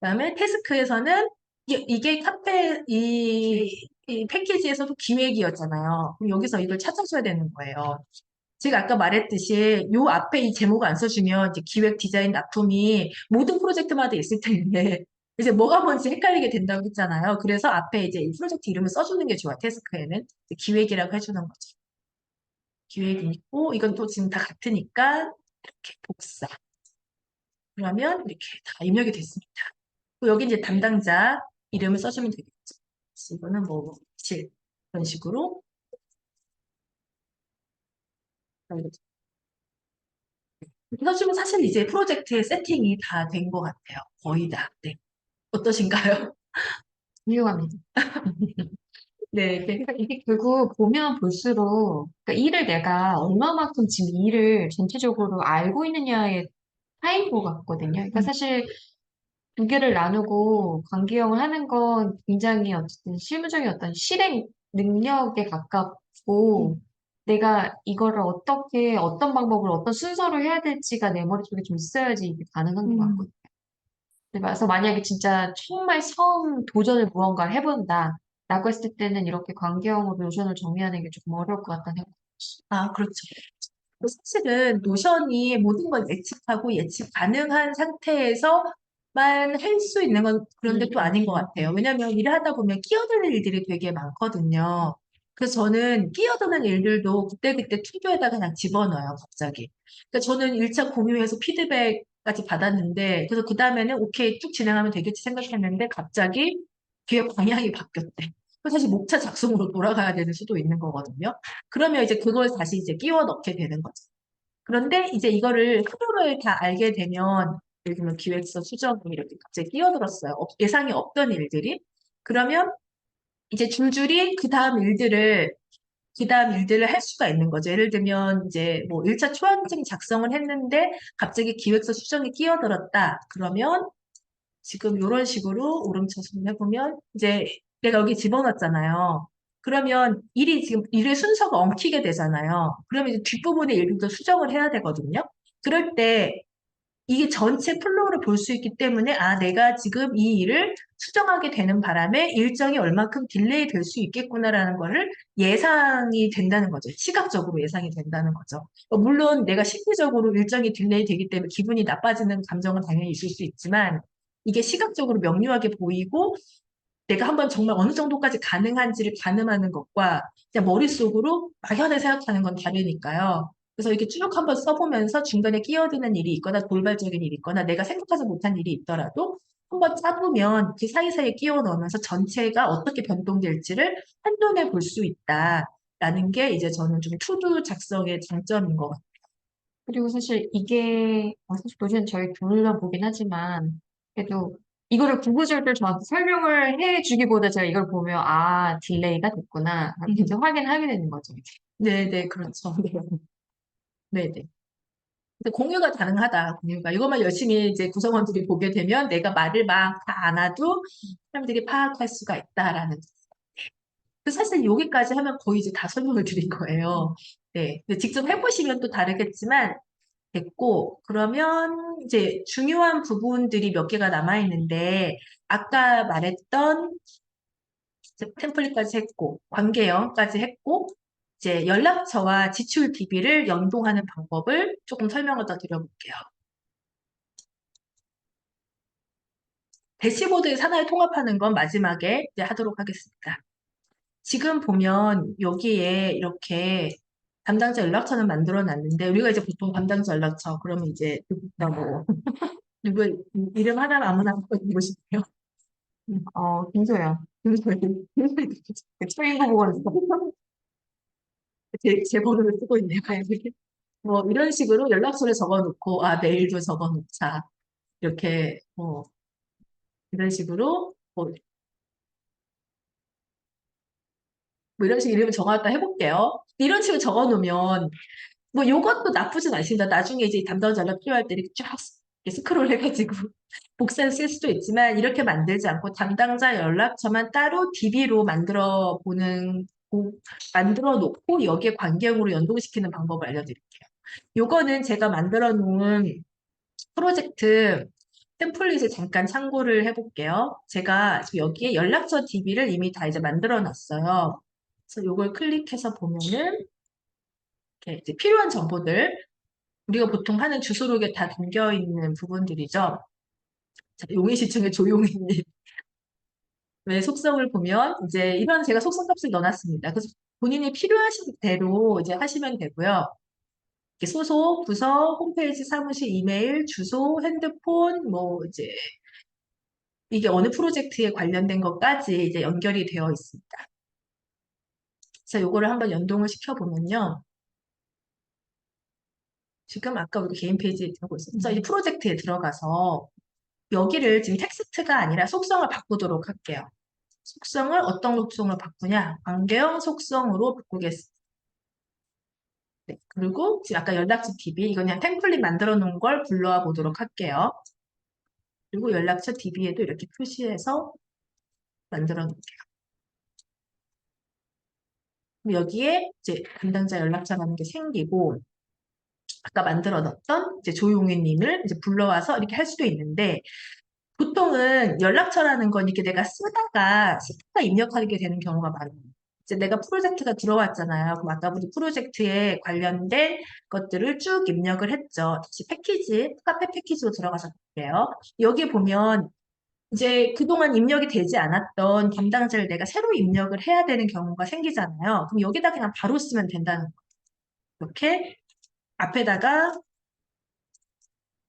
그다음에 태스크에서는 이게 카페 이 패키지에서도 기획이었잖아요. 그럼 여기서 이걸 찾아줘야 되는 거예요. 제가 아까 말했듯이 요 앞에 이 제목 안 써주면 이제 기획 디자인 납품이 모든 프로젝트마다 있을 텐데 이제 뭐가 뭔지 헷갈리게 된다고 했잖아요. 그래서 앞에 이제 이 프로젝트 이름을 써주는 게 좋아. 태스크에는 기획이라고 해주는 거죠. 기획이 있고 이건 또 지금 다 같으니까 이렇게 복사. 그러면 이렇게 다 입력이 됐습니다. 여기 이제 담당자 이름을 써주면 되겠죠. 이거는 뭐, 실. 이런 식으로. 써주면 사실 이제 프로젝트의 세팅이 다 된 것 같아요. 거의 다. 네. 어떠신가요? 훌륭합니다. 네. 그러니까 이게 결국 보면 볼수록 그러니까 일을 내가 얼마만큼 지금 이 일을 전체적으로 알고 있느냐의 차이인 것 같거든요. 그러니까 음, 사실 두 개를 나누고 관계형을 하는 건 굉장히 어쨌든 실무적인 어떤 실행 능력에 음, 가깝고 내가 이거를 어떻게 어떤 방법으로 어떤 순서로 해야 될지가 내 머릿속에 좀 있어야지 이게 가능한 것 음. 같거든요. 그래서 만약에 진짜 정말 처음 도전을 무언가를 해본다 라고 했을 때는 이렇게 관계형으로 노션을 정리하는 게 조금 어려울 것 같다는 생각이 아, 그렇죠. 사실은 노션이 모든 걸 예측하고 예측 가능한 상태에서만 할 수 있는 건 그런데 또 아닌 것 같아요. 왜냐하면 일을 하다 보면 끼어드는 일들이 되게 많거든요. 그래서 저는 끼어드는 일들도 그때그때 투표에다 그냥 집어넣어요, 갑자기. 그러니까 저는 1차 공유해서 피드백까지 받았는데, 그래서 그 다음에는 오케이, 쭉 진행하면 되겠지 생각했는데, 갑자기 기획 방향이 바뀌었대. 그래서 사실 목차 작성으로 돌아가야 되는 수도 있는 거거든요. 그러면 이제 그걸 다시 이제 끼워 넣게 되는 거죠. 그런데 이제 이거를 흐름을 다 알게 되면 예를 들면 기획서 수정이 이렇게 갑자기 끼어들었어요. 예상이 없던 일들이. 그러면 이제 줄줄이 그 다음 일들을 할 수가 있는 거죠. 예를 들면 이제 뭐 1차 초안증 작성을 했는데 갑자기 기획서 수정이 끼어들었다. 그러면 지금 이런 식으로 오름차순 해보면 이제 내가 여기 집어넣었잖아요. 그러면 지금 일의 순서가 엉키게 되잖아요. 그러면 이제 뒷부분의 일들도 수정을 해야 되거든요. 그럴 때 이게 전체 플로우를 볼 수 있기 때문에 내가 지금 이 일을 수정하게 되는 바람에 일정이 얼마큼 딜레이 될 수 있겠구나라는 거를 예상이 된다는 거죠. 시각적으로 예상이 된다는 거죠. 물론 내가 심리적으로 일정이 딜레이 되기 때문에 기분이 나빠지는 감정은 당연히 있을 수 있지만 이게 시각적으로 명료하게 보이고 내가 한번 정말 어느 정도까지 가능한지를 가늠하는 것과 그냥 머릿속으로 막연히 생각하는 건 다르니까요. 그래서 이렇게 쭉 한번 써보면서 중간에 끼어드는 일이 있거나 돌발적인 일이 있거나 내가 생각하지 못한 일이 있더라도 한번 짜보면 그 사이사이에 끼워 넣으면서 전체가 어떻게 변동될지를 한눈에 볼 수 있다라는 게 이제 저는 좀 투두 작성의 장점인 것 같아요. 그리고 사실 이게, 사실 도시는 저희 둘러보긴 하지만, 그래도 이거를 구구절절 저한테 설명을 해주기보다 제가 이걸 보면, 아, 딜레이가 됐구나. 이제 확인하게 되는 거죠. 네네, 그렇죠. 네네. 근데 공유가 가능하다, 공유가. 이것만 열심히 이제 구성원들이 보게 되면 내가 말을 막 다 안 해도 사람들이 파악할 수가 있다라는. 그 사실 여기까지 하면 거의 이제 다 설명을 드린 거예요. 네. 근데 직접 해보시면 또 다르겠지만, 됐고, 그러면 이제 중요한 부분들이 몇 개가 남아있는데, 아까 말했던 이제 템플릿까지 했고, 관계형까지 했고, 이제 연락처와 지출 DB를 연동하는 방법을 조금 설명을 더 드려볼게요. 대시보드에 하나에 통합하는 건 마지막에 이제 하도록 하겠습니다. 지금 보면 여기에 이렇게 담당자 연락처는 만들어 놨는데 우리가 이제 보통 담당자 연락처 그러면 이제 누구다 뭐 누구 이름 하나 아무나 보시고요. 김소연. 그 초인구 보건소. 제 번호를 쓰고 있네요. 뭐 이런 식으로 연락처를 적어놓고 아 메일도 적어놓자 이렇게 뭐 이런 식으로 뭐 이런 식으로 이름을 정할까 해볼게요. 이런 식으로 적어놓으면 뭐 요것도 나쁘진 않습니다. 나중에 이제 담당자 연락 필요할 때 이렇게 쫙 이렇게 스크롤 해가지고 복사해서 쓸 수도 있지만 이렇게 만들지 않고 담당자 연락처만 따로 DB로 만들어 놓고 여기에 관계형으로 연동시키는 방법을 알려드릴게요. 요거는 제가 만들어 놓은 프로젝트 템플릿을 잠깐 참고를 해볼게요. 제가 지금 여기에 연락처 DB를 이미 다 이제 만들어 놨어요. 그래서 요걸 클릭해서 보면은 이렇게 이제 필요한 정보들 우리가 보통 하는 주소록에 다 담겨 있는 부분들이죠. 자, 용인시청의 조용인님 의 속성을 보면 이제 이런 제가 속성 값을 넣어놨습니다. 그래서 본인이 필요하신 대로 이제 하시면 되고요. 이렇게 소속, 부서, 홈페이지, 사무실, 이메일, 주소, 핸드폰, 뭐 이제 이게 어느 프로젝트에 관련된 것까지 이제 연결이 되어 있습니다. 그래서 요거를 한번 연동을 시켜보면요. 지금 아까 우리 개인 페이지에 들어고 있었죠. 이 프로젝트에 들어가서 여기를 지금 텍스트가 아니라 속성을 바꾸도록 할게요. 속성을 어떤 속성으로 바꾸냐? 관계형 속성으로 바꾸겠습니다. 네, 그리고 지금 아까 연락처 DB 이건 그냥 템플릿 만들어 놓은 걸 불러와 보도록 할게요. 그리고 연락처 DB에도 이렇게 표시해서 만들어 놓을게요. 그럼 여기에 이제 담당자 연락처라는 게 생기고 아까 만들어 놨던 이제 조용희님을 이제 불러와서 이렇게 할 수도 있는데 보통은 연락처라는 건 이렇게 내가 쓰다가 입력하게 되는 경우가 많아요. 이제 내가 프로젝트가 들어왔잖아요. 그럼 아까 우리 프로젝트에 관련된 것들을 쭉 입력을 했죠. 다시 카페 패키지로 들어가서 볼게요. 여기 보면 이제 그동안 입력이 되지 않았던 담당자를 내가 새로 입력을 해야 되는 경우가 생기잖아요. 그럼 여기다 그냥 바로 쓰면 된다는 거예요. 이렇게 앞에다가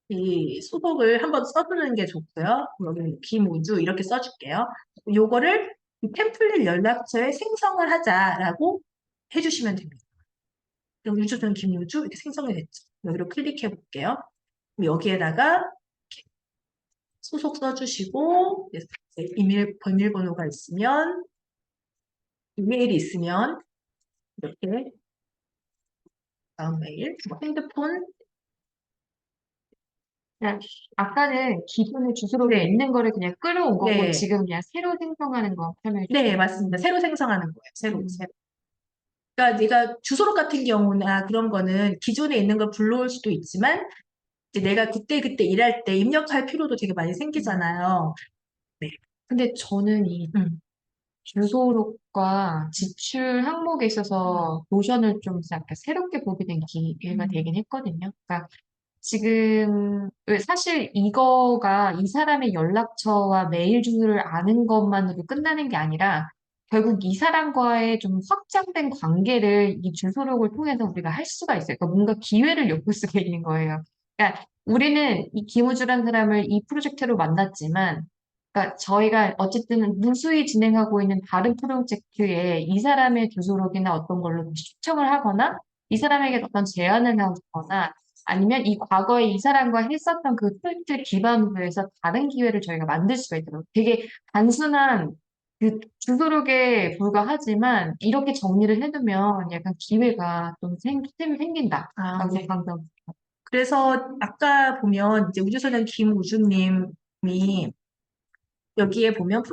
이 소독을 한번 써두는 게 좋고요. 여기 김우주 이렇게 써줄게요. 요거를 이 템플릿 연락처에 생성을 하자라고 해주시면 됩니다. 그럼 우주는 김우주 이렇게 생성이 됐죠. 여기로 클릭해 볼게요. 그럼 여기에다가 이렇게 소속 써주시고 비밀번호가 있으면 이메일이 있으면 이렇게 다음 메일, 뭐 핸드폰 그냥 아까는 기존의 주소록에 네, 있는 거를 그냥 끌어온 거고 네, 지금 그냥 새로 생성하는 거 설명해 네, 주세요. 맞습니다. 새로 생성하는 거예요. 음, 새로. 그러니까 네가 주소록 같은 경우나 그런 거는 기존에 있는 걸 불러올 수도 있지만 이제 내가 그때 일할 때 입력할 필요도 되게 많이 음. 생기잖아요. 네. 근데 저는 이 음. 주소록과 지출 항목에 있어서 노션을 좀 약간 새롭게 보게 된 기회가 되긴 했거든요. 그러니까 지금 사실 이거가 이 사람의 연락처와 메일 주소를 아는 것만으로 끝나는 게 아니라 결국 이 사람과의 좀 확장된 관계를 이 주소록을 통해서 우리가 할 수가 있어요. 그러니까 뭔가 기회를 엿볼 수가 있는 거예요. 그러니까 우리는 이 김우주라는 사람을 이 프로젝트로 만났지만, 그러니까 저희가 어쨌든 무수히 진행하고 있는 다른 프로젝트에 이 사람의 주소록이나 어떤 걸로 초청을 하거나 이 사람에게 어떤 제안을 하거나 아니면 이 과거에 이 사람과 했었던 그 프로젝트를 기반으로 해서 다른 기회를 저희가 만들 수가 있더라고요. 되게 단순한 그 주도력에 불과하지만 이렇게 정리를 해두면 약간 기회가 좀 생긴다. 아, 라고 네. 방금. 그래서 아까 보면 이제 우주소년 김우주님이 여기에 보면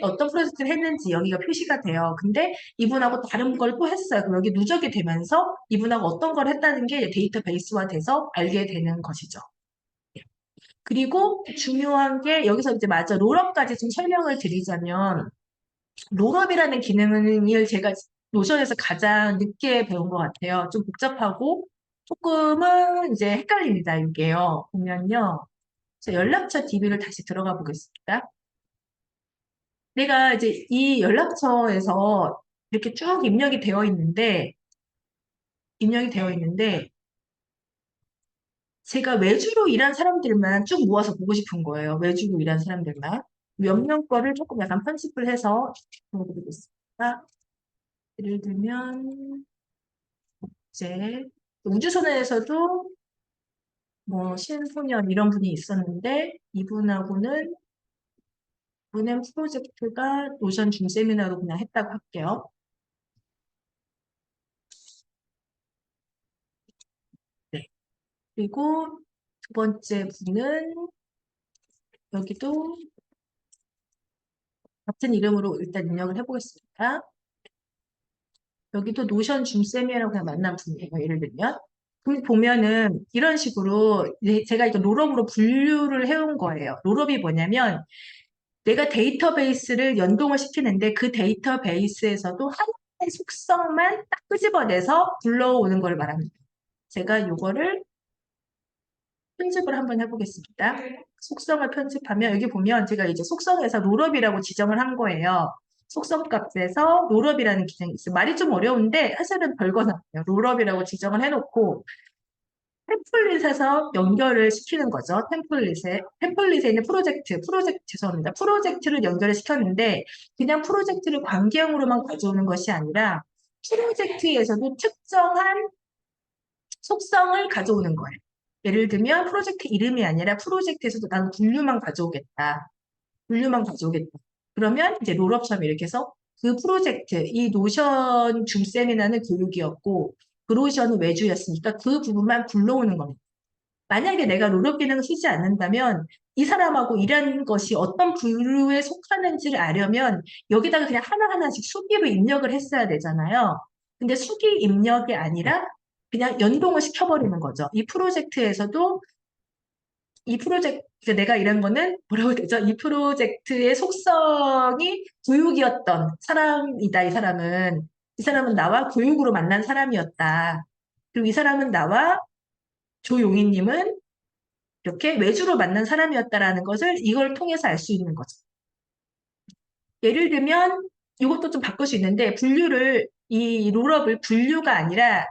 어떤 프로젝트를 했는지 여기가 표시가 돼요. 근데 이분하고 다른 걸 또 했어요. 그럼 여기 누적이 되면서 이분하고 어떤 걸 했다는 게 데이터베이스화 돼서 알게 되는 것이죠. 그리고 중요한 게 여기서 이제 맞아 롤업까지 좀 설명을 드리자면 롤업이라는 기능을 제가 노션에서 가장 늦게 배운 것 같아요. 좀 복잡하고 조금은 이제 헷갈립니다. 이게요. 보면요. 저 연락처 DB를 다시 들어가 보겠습니다. 내가 이제 이 연락처에서 이렇게 쭉 입력이 되어 있는데, 제가 외주로 일한 사람들만 쭉 모아서 보고 싶은 거예요. 외주로 일한 사람들만. 몇 명 거를 조금 약간 편집을 해서 보여드리겠습니다. 예를 들면, 이제, 우주선에서도 뭐, 신소년 이런 분이 있었는데, 이분은 프로젝트가 노션 줌 세미나로 그냥 했다고 할게요. 네. 그리고 두 번째 분은 여기도 같은 이름으로 일단 입력을 해보겠습니다. 여기도 노션 줌 세미나라고 그냥 만난 분이에요. 예를 들면. 그럼 보면은 이런 식으로 제가 이거 롤업으로 분류를 해온 거예요. 롤업이 뭐냐면 내가 데이터베이스를 연동을 시키는데 그 데이터베이스에서도 하나의 속성만 딱 끄집어내서 불러오는 걸 말합니다. 제가 이거를 편집을 한번 해보겠습니다. 속성을 편집하면 여기 보면 제가 이제 속성에서 롤업이라고 지정을 한 거예요. 속성 값에서 롤업이라는 기능이 있어요. 말이 좀 어려운데 사실은 별건 아니에요. 롤업이라고 지정을 해놓고 템플릿에서 연결을 시키는 거죠. 템플릿에 있는 죄송합니다. 프로젝트를 연결을 시켰는데 그냥 프로젝트를 관계형으로만 가져오는 것이 아니라 프로젝트에서도 특정한 속성을 가져오는 거예요. 예를 들면 프로젝트 이름이 아니라 프로젝트에서도 나는 분류만 가져오겠다. 분류만 가져오겠다. 그러면 이제 롤업처럼 이렇게 해서 그 프로젝트, 이 노션 줌 세미나는 교육이었고 그 노션은 외주였으니까 그 부분만 불러오는 겁니다. 만약에 내가 롤업 기능을 쓰지 않는다면 이 사람하고 일한 것이 어떤 부류에 속하는지를 알려면 여기다가 그냥 하나하나씩 수기로 입력을 했어야 되잖아요. 근데 수기 입력이 아니라 그냥 연동을 시켜버리는 거죠. 이 프로젝트, 내가 일한 거는 뭐라고 해야 되죠? 이 프로젝트의 속성이 교육이었던 사람이다, 이 사람은. 이 사람은 나와 교육으로 만난 사람이었다. 그리고 이 사람은 나와 조용희님은 이렇게 외주로 만난 사람이었다라는 것을 이걸 통해서 알 수 있는 거죠. 예를 들면 이것도 좀 바꿀 수 있는데 이 롤업을 분류가 아니라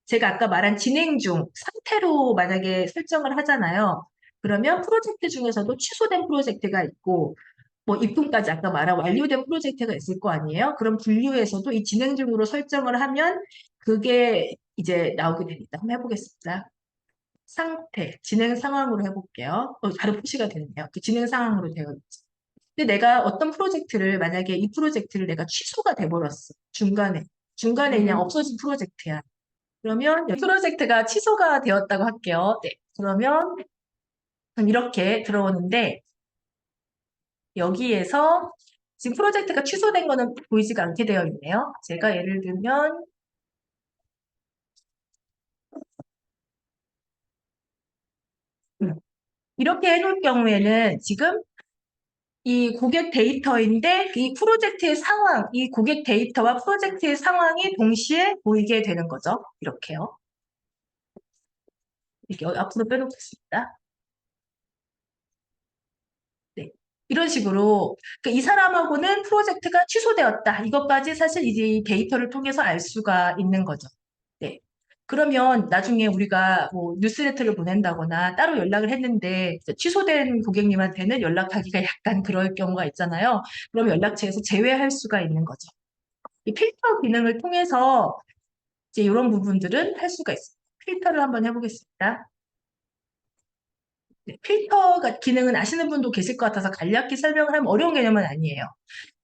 제가 아까 말한 진행 중 상태로 만약에 설정을 하잖아요. 그러면 프로젝트 중에서도 취소된 프로젝트가 있고 뭐 입금까지 아까 말한 완료된 프로젝트가 있을 거 아니에요? 그럼 분류에서도 이 진행 중으로 설정을 하면 그게 이제 나오게 됩니다. 한번 해보겠습니다. 상태, 진행 상황으로 해볼게요. 바로 표시가 되네요. 그 진행 상황으로 되어 있죠. 근데 내가 어떤 프로젝트를, 만약에 이 프로젝트를 내가 취소가 돼버렸어. 중간에 그냥 없어진 프로젝트야. 그러면 이 프로젝트가 취소가 되었다고 할게요. 네. 그러면 이렇게 들어오는데 여기에서 지금 프로젝트가 취소된 거는 보이지가 않게 되어 있네요. 제가 예를 들면 이렇게 해놓을 경우에는 지금 이 고객 데이터인데 이 프로젝트의 상황, 이 고객 데이터와 프로젝트의 상황이 동시에 보이게 되는 거죠. 이렇게요. 이렇게 앞으로 빼놓겠습니다. 네. 이런 식으로 그러니까 이 사람하고는 프로젝트가 취소되었다. 이것까지 사실 이제 이 데이터를 통해서 알 수가 있는 거죠. 네. 그러면 나중에 우리가 뭐 뉴스레터를 보낸다거나 따로 연락을 했는데 취소된 고객님한테는 연락하기가 약간 그럴 경우가 있잖아요. 그럼 연락처에서 제외할 수가 있는 거죠. 이 필터 기능을 통해서 이제 이런 부분들은 할 수가 있습니다. 필터를 한번 해보겠습니다. 네, 필터가 기능은 아시는 분도 계실 것 같아서 간략히 설명을 하면 어려운 개념은 아니에요.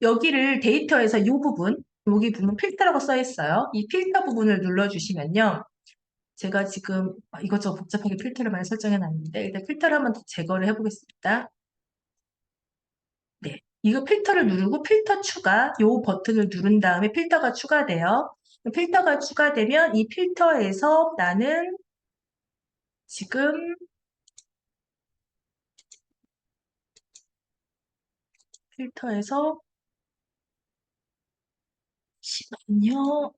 여기를 데이터에서 이 부분, 여기 부분 필터라고 써 있어요. 이 필터 부분을 눌러주시면요. 제가 지금 이것저것 복잡하게 필터를 많이 설정해 놨는데 일단 필터를 한번 더 제거를 해보겠습니다. 네, 이거 필터를 누르고 필터 추가, 요 버튼을 누른 다음에 필터가 추가돼요. 필터가 추가되면 이 필터에서 나는 지금 필터에서 잠깐만요.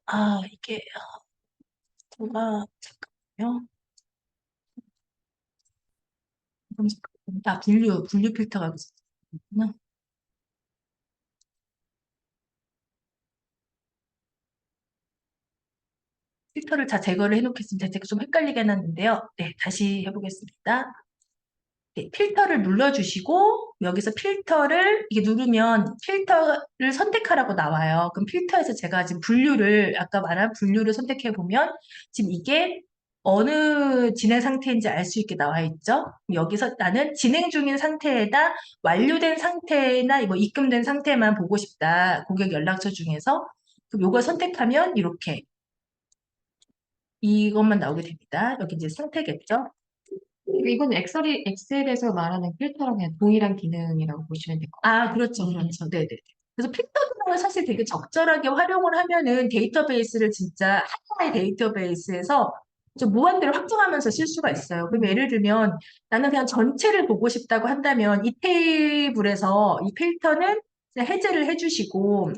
이게 잠깐만요. 분류 필터가 있구나. 필터를 다 제거를 해놓겠습니다. 제가 좀 헷갈리게 해놨는데요. 네, 다시 해보겠습니다. 네, 필터를 눌러주시고 여기서 필터를 이게 누르면 필터를 선택하라고 나와요. 그럼 필터에서 제가 지금 분류를 아까 말한 분류를 선택해 보면 지금 이게 어느 진행 상태인지 알 수 있게 나와 있죠. 여기서 나는 진행 중인 상태에다 완료된 상태나 뭐 입금된 상태만 보고 싶다. 고객 연락처 중에서 그럼 이걸 선택하면 이렇게 이것만 나오게 됩니다. 여기 이제 상태겠죠. 이건 엑셀에서 말하는 필터랑 그냥 동일한 기능이라고 보시면 될 것 같아요. 그렇죠, 그렇죠. 네네. 그래서 필터 기능을 사실 되게 적절하게 활용을 하면은 데이터베이스를 진짜 하나의 데이터베이스에서 좀 무한대로 확장하면서 쓸 수가 있어요. 그럼 예를 들면 나는 그냥 전체를 보고 싶다고 한다면 이 테이블에서 이 필터는 그냥 해제를 해주시고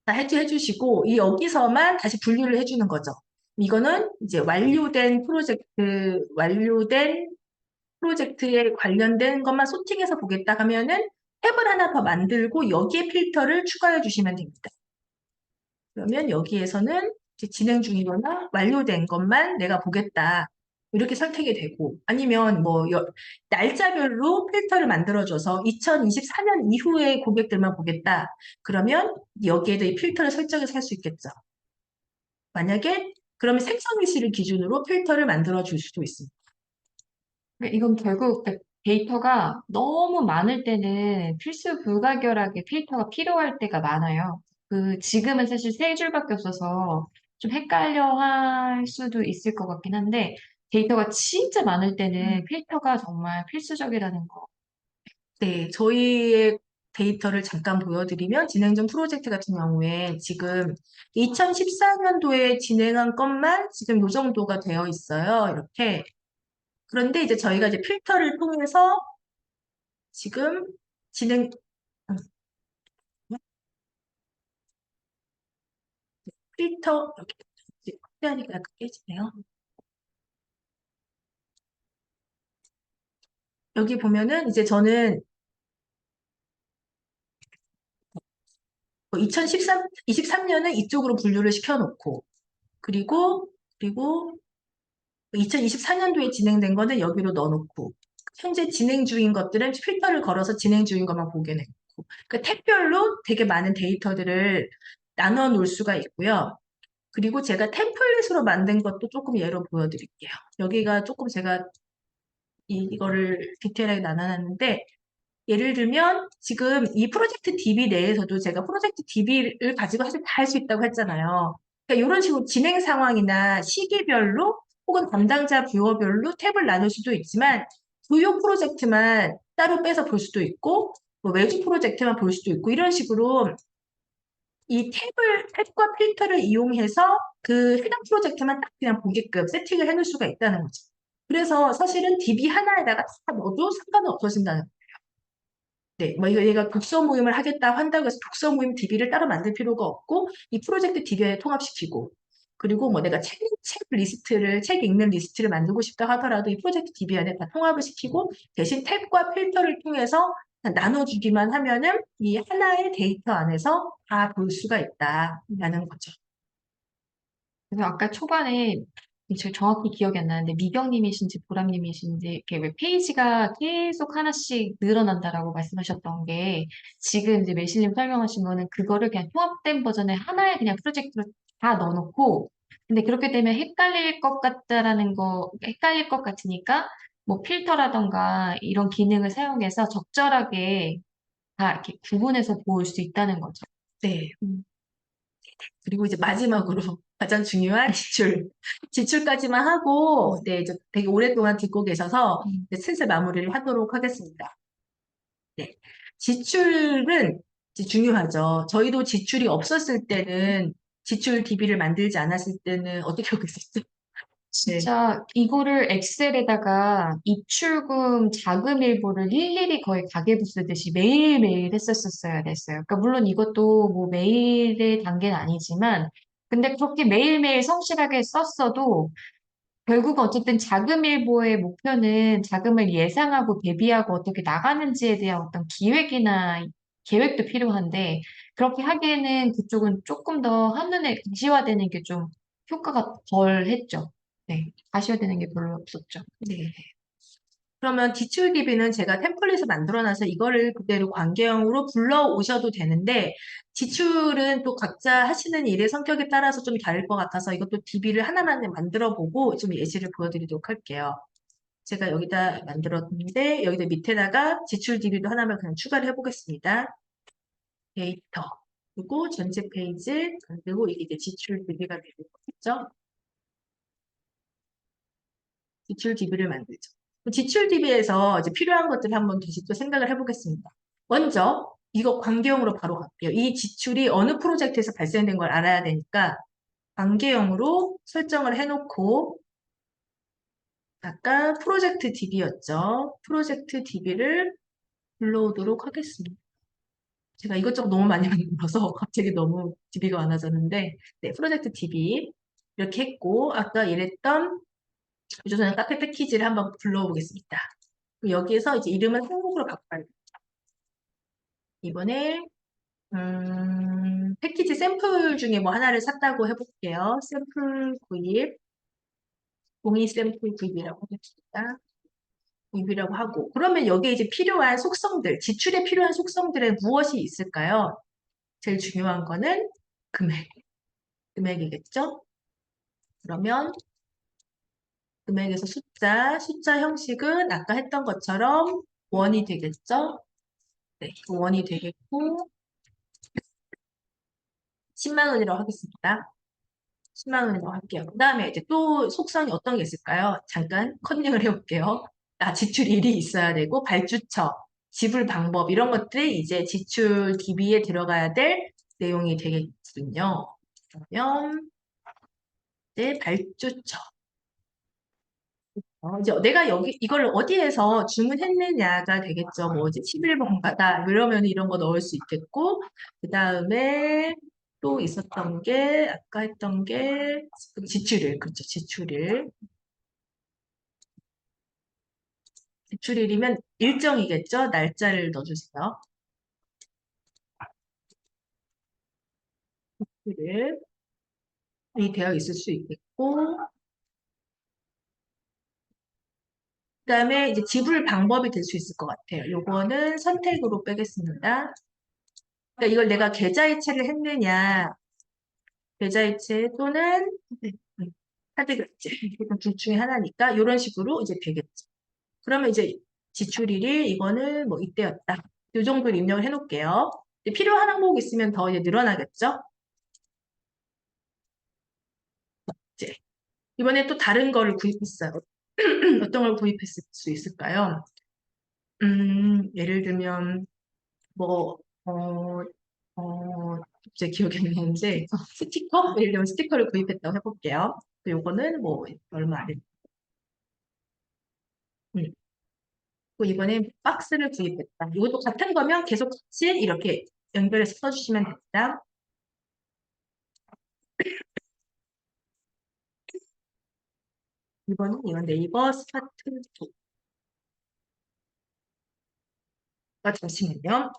다 해주시고 이 여기서만 다시 분류를 해주는 거죠. 이거는 이제 완료된 프로젝트에 관련된 것만 소팅해서 보겠다 하면은 탭을 하나 더 만들고 여기에 필터를 추가해 주시면 됩니다. 그러면 여기에서는 이제 진행 중이거나 완료된 것만 내가 보겠다. 이렇게 선택이 되고 아니면 뭐 날짜별로 필터를 만들어줘서 2024년 이후의 고객들만 보겠다. 그러면 여기에도 이 필터를 설정해서 할 수 있겠죠. 만약에 그러면 생성일시를 기준으로 필터를 만들어 줄 수도 있습니다. 이건 결국 데이터가 너무 많을 때는 필수 불가결하게 필터가 필요할 때가 많아요. 지금은 사실 세 줄밖에 없어서 좀 헷갈려 할 수도 있을 것 같긴 한데, 데이터가 진짜 많을 때는 필터가 정말 필수적이라는 거. 네, 저희의 데이터를 잠깐 보여드리면 진행 중 프로젝트 같은 경우에 지금 2014년도에 진행한 것만 지금 이 정도가 되어 있어요. 이렇게. 그런데 이제 저희가 이제 필터를 통해서 지금 진행, 어, 필터, 이렇게 확대하니까 약간 깨지네요. 여기 보면은 이제 저는 23년은 이쪽으로 분류를 시켜놓고, 그리고 2024년도에 진행된 거는 여기로 넣어놓고 현재 진행 중인 것들은 필터를 걸어서 진행 중인 것만 보게 되고 그 탭별로 되게 많은 데이터들을 나눠 놓을 수가 있고요. 그리고 제가 템플릿으로 만든 것도 조금 예로 보여드릴게요. 여기가 조금 제가 이거를 디테일하게 나눠놨는데 예를 들면 지금 이 프로젝트 DB 내에서도 제가 프로젝트 DB를 가지고 사실 다 할 수 있다고 했잖아요. 그러니까 이런 식으로 진행 상황이나 시기별로 혹은 담당자 뷰어별로 탭을 나눌 수도 있지만 주요 프로젝트만 따로 빼서 볼 수도 있고 뭐 외주 프로젝트만 볼 수도 있고 이런 식으로 이 탭과 필터를 이용해서 그 해당 프로젝트만 딱 그냥 보게끔 세팅을 해놓을 수가 있다는 거죠. 그래서 사실은 DB 하나에다가 다 넣어도 상관은 없어진다는 거예요. 네, 뭐 이거 얘가 독서 모임을 하겠다고 한다고 해서 독서 모임 DB를 따로 만들 필요가 없고 이 프로젝트 DB에 통합시키고 그리고 뭐 내가 책 읽는 리스트를 만들고 싶다 하더라도 이 프로젝트 DB 안에 다 통합을 시키고 대신 탭과 필터를 통해서 나눠주기만 하면은 이 하나의 데이터 안에서 다 볼 수가 있다라는 거죠. 그래서 아까 초반에 제가 정확히 기억이 안 나는데 미경님이신지 보람님이신지 이렇게 왜 페이지가 계속 하나씩 늘어난다라고 말씀하셨던 게 지금 이제 매실님 설명하신 거는 그거를 그냥 통합된 버전의 하나의 그냥 프로젝트로 다 넣어놓고 근데 그렇게 되면 헷갈릴 것 같으니까 뭐 필터라던가 이런 기능을 사용해서 적절하게 다 이렇게 구분해서 볼 수 있다는 거죠. 네. 음, 그리고 이제 마지막으로 가장 중요한 지출. 지출까지만 하고, 네, 이제 되게 오랫동안 듣고 계셔서 이제 슬슬 마무리를 하도록 하겠습니다. 네. 지출은 이제 중요하죠. 저희도 지출이 없었을 때는, 지출 DB를 만들지 않았을 때는 어떻게 하고 있었죠? 네. 진짜 이거를 엑셀에다가 입출금 자금 일보를 일일이 거의 가계부 쓰듯이 매일매일 했었어야 됐어요. 그러니까 물론 이것도 뭐 매일의 단계는 아니지만 근데 그렇게 매일매일 성실하게 썼어도 결국은 어쨌든 자금 일보의 목표는 자금을 예상하고 대비하고 어떻게 나가는지에 대한 어떤 기획이나 계획도 필요한데 그렇게 하기에는 그쪽은 조금 더 한눈에 가시화되는 게 좀 효과가 덜 했죠. 네, 가시화되는 게 별로 없었죠. 네. 그러면 지출 DB는 제가 템플릿을 만들어놔서 이거를 그대로 관계형으로 불러오셔도 되는데, 지출은 또 각자 하시는 일의 성격에 따라서 좀 다를 것 같아서 이것도 DB를 하나만 만들어보고 좀 예시를 보여드리도록 할게요. 제가 여기다 만들었는데, 여기다 밑에다가 지출 DB도 하나만 그냥 추가를 해보겠습니다. 데이터. 그리고 전체 페이지, 그리고 이게 이제 지출 DB가 되는 거겠죠? 지출 DB를 만들죠. 지출 DB에서 이제 필요한 것들을 한번 다시 또 생각을 해보겠습니다. 먼저 이거 관계형으로 바로 갈게요. 이 지출이 어느 프로젝트에서 발생된 걸 알아야 되니까 관계형으로 설정을 해놓고 아까 프로젝트 DB였죠. 프로젝트 DB를 불러오도록 하겠습니다. 제가 이것저것 너무 많이 만들어서 갑자기 너무 DB가 많아졌는데 네, 프로젝트 DB 이렇게 했고 아까 일했던 우주소년 카페 패키지를 한번 불러보겠습니다. 여기에서 이제 이름은 한국어로 바꿔요. 이번에 패키지 샘플 중에 뭐 하나를 샀다고 해볼게요. 샘플 구입, 종이 샘플 구입이라고 하겠습니다. 구입이라고 하고 그러면 여기에 이제 필요한 속성들, 지출에 필요한 속성들에 무엇이 있을까요? 제일 중요한 거는 금액, 금액이겠죠? 그러면 금액에서 숫자 형식은 아까 했던 것처럼 원이 되겠죠? 네, 원이 되겠고 10만 원이라고 하겠습니다. 10만 원이라고 할게요. 그 다음에 이제 또 속성이 어떤 게 있을까요? 잠깐 컨닝을 해볼게요. 지출 일이 있어야 되고 발주처, 지불 방법 이런 것들이 이제 지출 DB에 들어가야 될 내용이 되겠군요. 그러면 이제 발주처. 이제 내가 여기 이걸 어디에서 주문했느냐가 되겠죠. 뭐 이제 11번가다 이러면 이런 거 넣을 수 있겠고 그 다음에 또 있었던 게 아까 했던 게 지출일 그렇죠. 지출일이면 일정이겠죠. 날짜를 넣어주세요. 지출일이 되어 있을 수 있겠고 그다음에 이제 지불 방법이 될 수 있을 것 같아요. 요거는 선택으로 빼겠습니다. 그러니까 이걸 내가 계좌이체를 했느냐 계좌이체 또는 카드 결제 둘 중에 하나니까 이런 식으로 이제 되겠죠. 그러면 이제 지출일이 이거는 뭐 이때였다. 이 정도를 입력을 해놓을게요. 필요한 항목 있으면 더 이제 늘어나겠죠. 이제 이번에 또 다른 거를 구입했어요. 어떤 걸 구입했을 수 있을까요? 예를 들면 뭐 제 기억이 안 나는데 스티커? 예를 들면 스티커를 구입했다고 해볼게요. 요거는 뭐 얼마 안 했. 음. 또 이번에 박스를 구입했다. 이것도 같은 거면 계속 같이 이렇게 연결해서 써주시면 됩니다. 이거는 이건 네이버 스마트 잠시만요.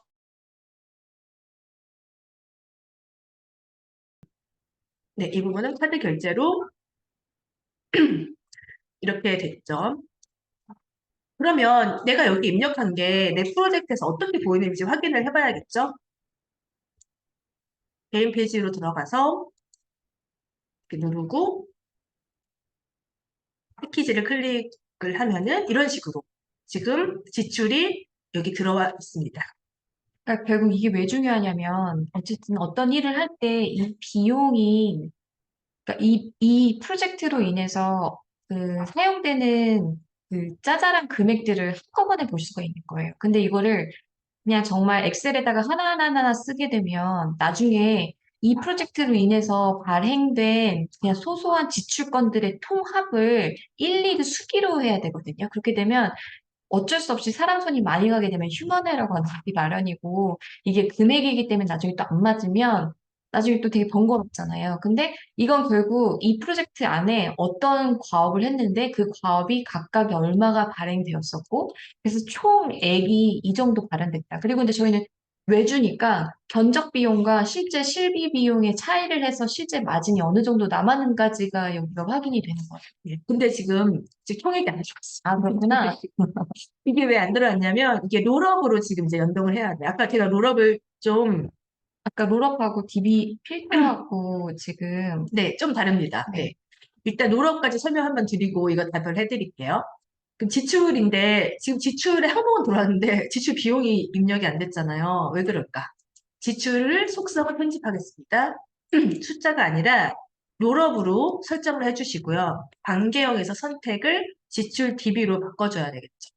네, 이 부분은 카드 결제로 이렇게 됐죠. 그러면 내가 여기 입력한 게 내 프로젝트에서 어떻게 보이는지 확인을 해봐야겠죠? 개인 페이지로 들어가서 이렇게 누르고 패키지를 클릭을 하면은 이런 식으로 지금 지출이 여기 들어와 있습니다. 그러니까 결국 이게 왜 중요하냐면, 어쨌든 어떤 일을 할 때 이 비용이, 그러니까 이 프로젝트로 인해서 그 사용되는 그 짜잘한 금액들을 한꺼번에 볼 수가 있는 거예요. 근데 이거를 그냥 정말 엑셀에다가 하나하나 쓰게 되면 나중에 이 프로젝트로 인해서 발행된 그냥 소소한 지출건들의 통합을 일일이 수기로 해야 되거든요. 그렇게 되면 어쩔 수 없이 사람 손이 많이 가게 되면 휴먼 에러가 나기 마련이고 이게 금액이기 때문에 나중에 또 안 맞으면 나중에 또 되게 번거롭잖아요. 근데 이건 결국 이 프로젝트 안에 어떤 과업을 했는데 그 과업이 각각이 얼마가 발행되었었고 그래서 총액이 이 정도 발행됐다. 그리고 근데 저희는 외주니까 견적 비용과 실제 실비 비용의 차이를 해서 실제 마진이 어느 정도 남았는가지가 여기가 확인이 되는 거예요. 예. 근데 지금 총액이 안 들어왔어요. 아, 그렇구나. 이게 왜 안 들어왔냐면 이게 롤업으로 지금 이제 연동을 해야 돼. 아까 제가 롤업을 좀, 아까 롤업하고 DB 필터하고 지금 네, 좀 다릅니다. 네. 네. 일단 롤업까지 설명 한번 드리고 이거 답을 해드릴게요. 그럼 지출인데 지금 지출의 항목은 들어왔는데 지출 비용이 입력이 안 됐잖아요. 왜 그럴까? 지출을 속성을 편집하겠습니다. 숫자가 아니라 롤업으로 설정을 해주시고요. 관계형에서 선택을 지출 DB로 바꿔줘야 되겠죠.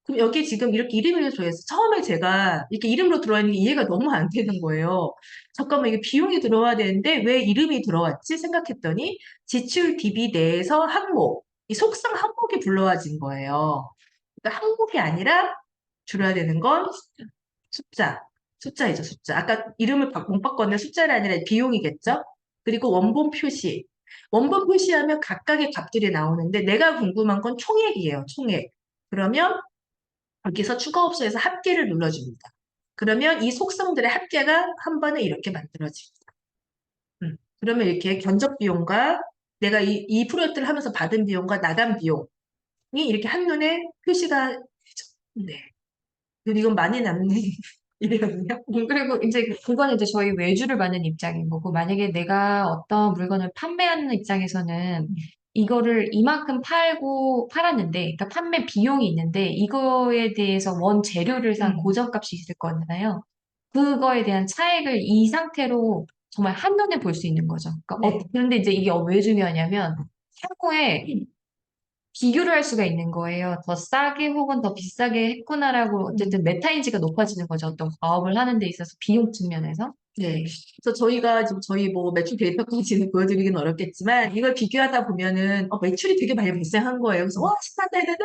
그럼 여기 지금 이렇게 이름을 줘서 처음에 제가 이렇게 이름으로 들어와 있는 게 이해가 너무 안 되는 거예요. 잠깐만 이게 비용이 들어와야 되는데 왜 이름이 들어왔지 생각했더니 지출 DB 내에서 항목, 이 속성 항목이 불러와진 거예요. 그러니까 항목이 아니라 줄여야 되는 건 숫자. 숫자이죠, 숫자. 아까 이름을 못 바꿨는데 숫자가 아니라 비용이겠죠? 그리고 원본 표시. 원본 표시하면 각각의 값들이 나오는데 내가 궁금한 건 총액이에요, 총액. 그러면 여기서 추가 옵션에서 합계를 눌러줍니다. 그러면 이 속성들의 합계가 한 번에 이렇게 만들어집니다. 그러면 이렇게 견적 비용과 내가 이 프로젝트를 하면서 받은 비용과 나간 비용이 이렇게 한눈에 표시가 되죠. 네. 그리고 이건 많이 남는 일이거든요. 그리고 이제 그건 이제 저희 외주를 받는 입장인 거고 만약에 내가 어떤 물건을 판매하는 입장에서는 이거를 이만큼 팔았는데 그러니까 판매 비용이 있는데 이거에 대해서 원 재료를 산 고정값이 있을 거잖아요. 그거에 대한 차액을 이 상태로 정말 한눈에 볼 수 있는 거죠. 그러니까 네. 그런데 이제 이게 왜 중요하냐면 향후에 비교를 할 수가 있는 거예요. 더 싸게 혹은 더 비싸게 했구나라고 어쨌든 메타인지가 높아지는 거죠. 어떤 과업을 하는 데 있어서 비용 측면에서. 네. 그래서 저희가 지금 저희 뭐 매출 데이터까지는 보여드리기는 어렵겠지만 이걸 비교하다 보면은 매출이 되게 많이 발생한 거예요. 그래서 와, 신난다 했는데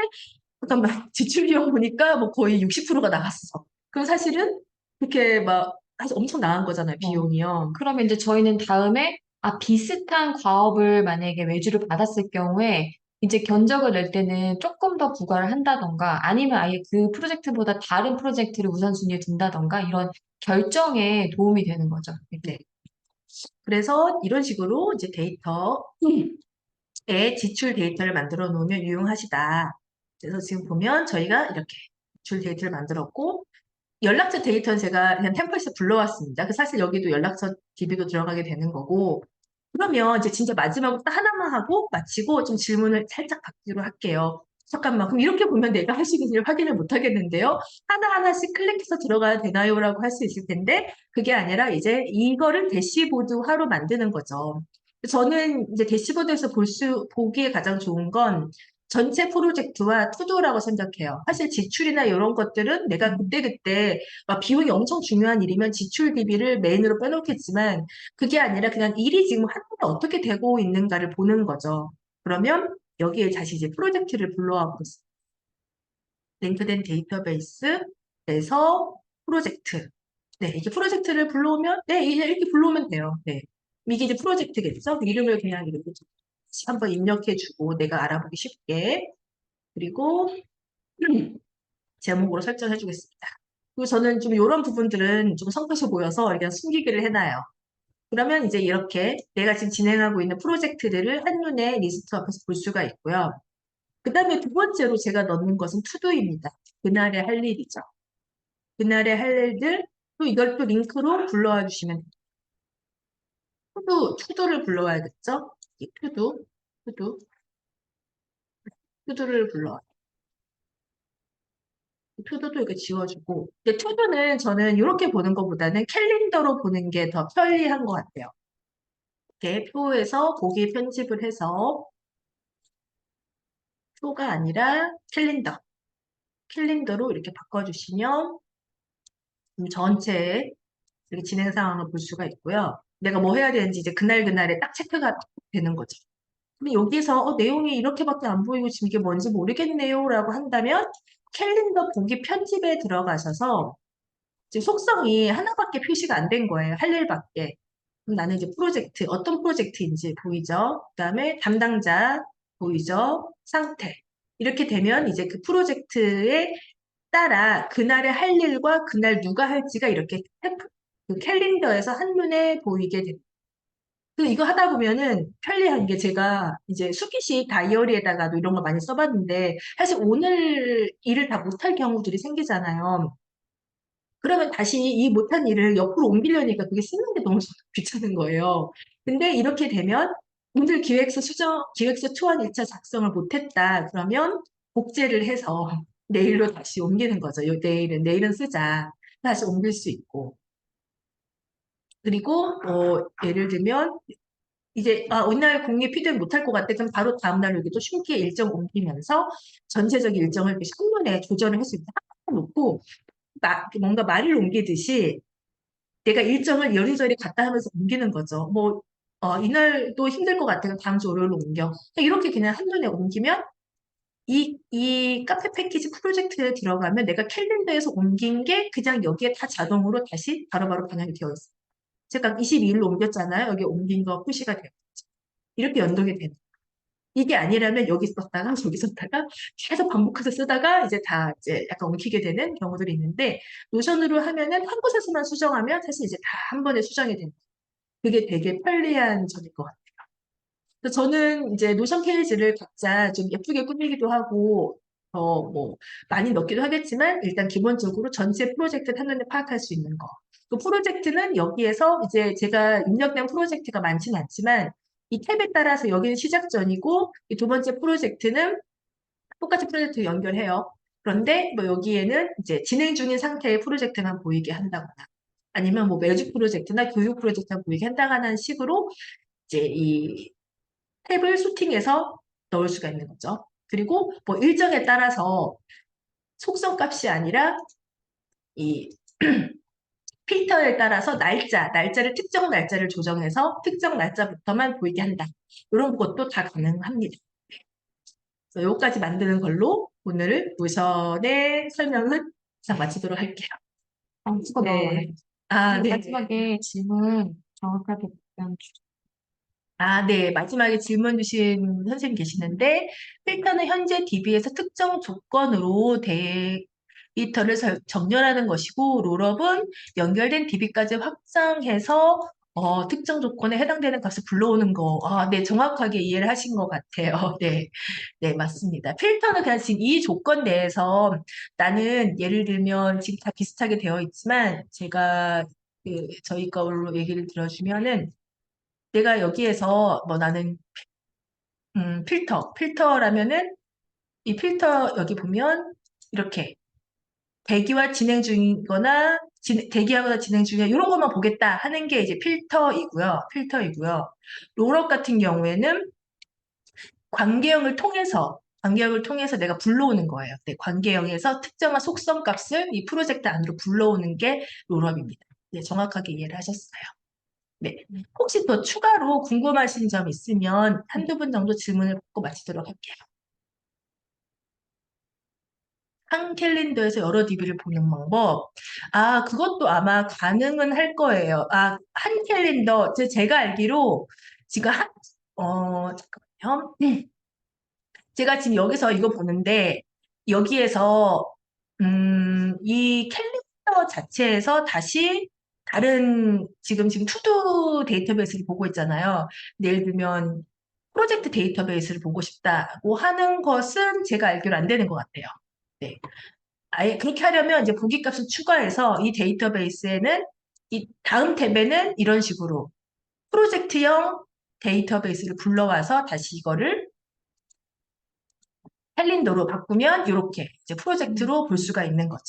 잠깐만 지출 비용 보니까 뭐 거의 60%가 나갔어. 그럼 사실은 그렇게 막 사실 엄청 나간 거잖아요, 비용이요. 그러면 이제 저희는 다음에 비슷한 과업을 만약에 외주를 받았을 경우에 이제 견적을 낼 때는 조금 더 부과를 한다던가 아니면 아예 그 프로젝트보다 다른 프로젝트를 우선순위에 둔다던가 이런 결정에 도움이 되는 거죠. 네. 그래서 이런 식으로 이제 데이터에 지출 데이터를 만들어 놓으면 유용하시다. 그래서 지금 보면 저희가 이렇게 지출 데이터를 만들었고 연락처 데이터는 제가 그냥 템플릿에 불러왔습니다. 그 사실 여기도 연락처 DB도 들어가게 되는 거고 그러면 이제 진짜 마지막으로 딱 하나만 하고 마치고 좀 질문을 살짝 받기로 할게요. 잠깐만, 그럼 이렇게 보면 내가 할 수 있는 일 확인을 못 하겠는데요? 하나하나씩 클릭해서 들어가야 되나요? 라고 할 수 있을 텐데, 그게 아니라 이제 이거를 대시보드화로 만드는 거죠. 저는 이제 대시보드에서 보기에 가장 좋은 건 전체 프로젝트와 투도라고 생각해요. 사실 지출이나 이런 것들은 내가 그때그때 막 비용이 엄청 중요한 일이면 지출 DB를 메인으로 빼놓겠지만 그게 아니라 그냥 일이 지금 하는데 어떻게 되고 있는가를 보는 거죠. 그러면 여기에 다시 이제 프로젝트를 불러와 보겠습니다. 링크된 데이터베이스에서 프로젝트. 네, 이게 프로젝트를 불러오면, 네, 이제 이렇게 불러오면 돼요. 네. 이게 이제 프로젝트겠죠? 이름을 그냥 이렇게. 한번 입력해주고 내가 알아보기 쉽게. 그리고 제목으로 설정해 주겠습니다. 그리고 저는 좀 이런 부분들은 좀 성가셔 보여서 그냥 숨기기를 해놔요. 그러면 이제 이렇게 내가 지금 진행하고 있는 프로젝트들을 한눈에 리스트 앞에서 볼 수가 있고요. 그 다음에 두 번째로 제가 넣는 것은 투두입니다. 그날의 할 일이죠. 그날의 할 일들, 또 이걸 또 링크로 불러와 주시면 됩니다. 투두를 불러와야겠죠? 이 투두, 투두를 불러와. 투두도 이렇게 지워주고. 근데 투두는 저는 이렇게 보는 것보다는 캘린더로 보는 게 더 편리한 것 같아요. 이렇게 표에서 보기 편집을 해서 표가 아니라 캘린더로 이렇게 바꿔주시면 전체 이렇게 진행 상황을 볼 수가 있고요. 내가 뭐 해야 되는지 이제 그날그날에 딱 체크가 되는 거죠. 근데 여기서 내용이 이렇게밖에 안 보이고 지금 이게 뭔지 모르겠네요 라고 한다면 캘린더 보기 편집에 들어가셔서 지금 속성이 하나밖에 표시가 안 된 거예요. 할 일밖에. 그럼 나는 이제 프로젝트, 어떤 프로젝트인지 보이죠? 그다음에 담당자 보이죠? 상태. 이렇게 되면 이제 그 프로젝트에 따라 그날의 할 일과 그날 누가 할지가 이렇게 그 캘린더에서 한눈에 보이게 됩니다. 그 이거 하다 보면은 편리한 게 제가 이제 수기식 다이어리에다가도 이런 거 많이 써봤는데 사실 오늘 일을 다 못할 경우들이 생기잖아요. 그러면 다시 이 못한 일을 옆으로 옮기려니까 그게 쓰는 게 너무 귀찮은 거예요. 근데 이렇게 되면 오늘 기획서 초안 1차 작성을 못했다. 그러면 복제를 해서 내일로 다시 옮기는 거죠. 내일은 쓰자. 다시 옮길 수 있고. 그리고 예를 들면 이제 오늘 공개 피드백 못할 것 같아. 그럼 바로 다음날 여기 또 쉼기에 일정 옮기면서 전체적인 일정을 이렇게 한눈에 조절을 할 수 있다. 놓고 뭔가 말을 옮기듯이 내가 일정을 여리저리 갔다 하면서 옮기는 거죠. 뭐, 이날도 힘들 것 같아요. 다음 주 월요일로 옮겨. 이렇게 그냥 한눈에 옮기면 이 카페 패키지 프로젝트에 들어가면 내가 캘린더에서 옮긴 게 그냥 여기에 다 자동으로 다시 바로바로 반영이 되어 있어요. 제가 22일로 옮겼잖아요. 여기 옮긴 거 표시가 돼요. 이렇게 연동이 되는. 이게 아니라면 여기 썼다가 저기 썼다가 계속 반복해서 쓰다가 이제 다 이제 약간 엉키게 되는 경우들이 있는데 노션으로 하면은 한 곳에서만 수정하면 사실 이제 다 한 번에 수정이 되는 그게 되게 편리한 점일 것 같아요. 그래서 저는 이제 노션 페이지를 각자 좀 예쁘게 꾸미기도 하고 뭐 많이 넣기도 하겠지만 일단 기본적으로 전체 프로젝트 한눈에 파악할 수 있는 거. 그 프로젝트는 여기에서 이제 제가 입력된 프로젝트가 많지는 않지만 이 탭에 따라서 여기는 시작전이고 이 두 번째 프로젝트는 똑같이 프로젝트 연결해요. 그런데 뭐 여기에는 이제 진행 중인 상태의 프로젝트만 보이게 한다거나 아니면 뭐 매직 프로젝트나 교육 프로젝트만 보이게 한다거나 식으로 이제 이 탭을 소팅해서 넣을 수가 있는 거죠. 그리고 뭐 일정에 따라서 속성 값이 아니라 이 필터에 따라서 날짜를 특정 날짜를 조정해서 특정 날짜부터만 보이게 한다. 이런 것도 다 가능합니다. 그래서 여기까지 만드는 걸로 오늘 노션의 설명은 이상 마치도록 할게요. 수고 너무 네. 많아요. 아, 그리고 네. 마지막에 질문 정확하게 답변 아, 네. 마지막에 질문 주신 선생님 계시는데, 필터는 현재 DB에서 특정 조건으로 데이터를 정렬하는 것이고, 롤업은 연결된 DB까지 확장해서 특정 조건에 해당되는 값을 불러오는 거. 아, 네. 정확하게 이해를 하신 것 같아요. 네. 네, 맞습니다. 필터는 그냥 지금 이 조건 내에서 나는 예를 들면 지금 다 비슷하게 되어 있지만, 제가 저희 걸로 얘기를 들어주면은, 내가 여기에서 뭐 나는 필터라면은 이 필터 여기 보면 이렇게 대기와 진행 중이거나 대기하거나 진행 중에 이런 것만 보겠다 하는 게 이제 필터이고요. 롤업 같은 경우에는 관계형을 통해서 내가 불러오는 거예요. 네, 관계형에서 특정한 속성 값을 이 프로젝트 안으로 불러오는 게 롤업입니다. 네, 정확하게 이해를 하셨어요. 네. 혹시 더 추가로 궁금하신 점 있으면 한두 분 정도 질문을 받고 마치도록 할게요. 한 캘린더에서 여러 DB를 보는 방법. 아, 그것도 아마 가능은 할 거예요. 아, 한 캘린더. 제가 알기로 지금 잠깐만요. 제가 지금 여기서 이거 보는데 여기에서 이 캘린더 자체에서 다시 다른 지금 투두 데이터베이스를 보고 있잖아요. 근데 예를 들면 프로젝트 데이터베이스를 보고 싶다고 하는 것은 제가 알기로 안 되는 것 같아요. 네. 아예 그렇게 하려면 이제 보기 값을 추가해서 이 데이터베이스에는 이 다음 탭에는 이런 식으로 프로젝트형 데이터베이스를 불러와서 다시 이거를 캘린더로 바꾸면 이렇게 이제 프로젝트로 볼 수가 있는 거죠.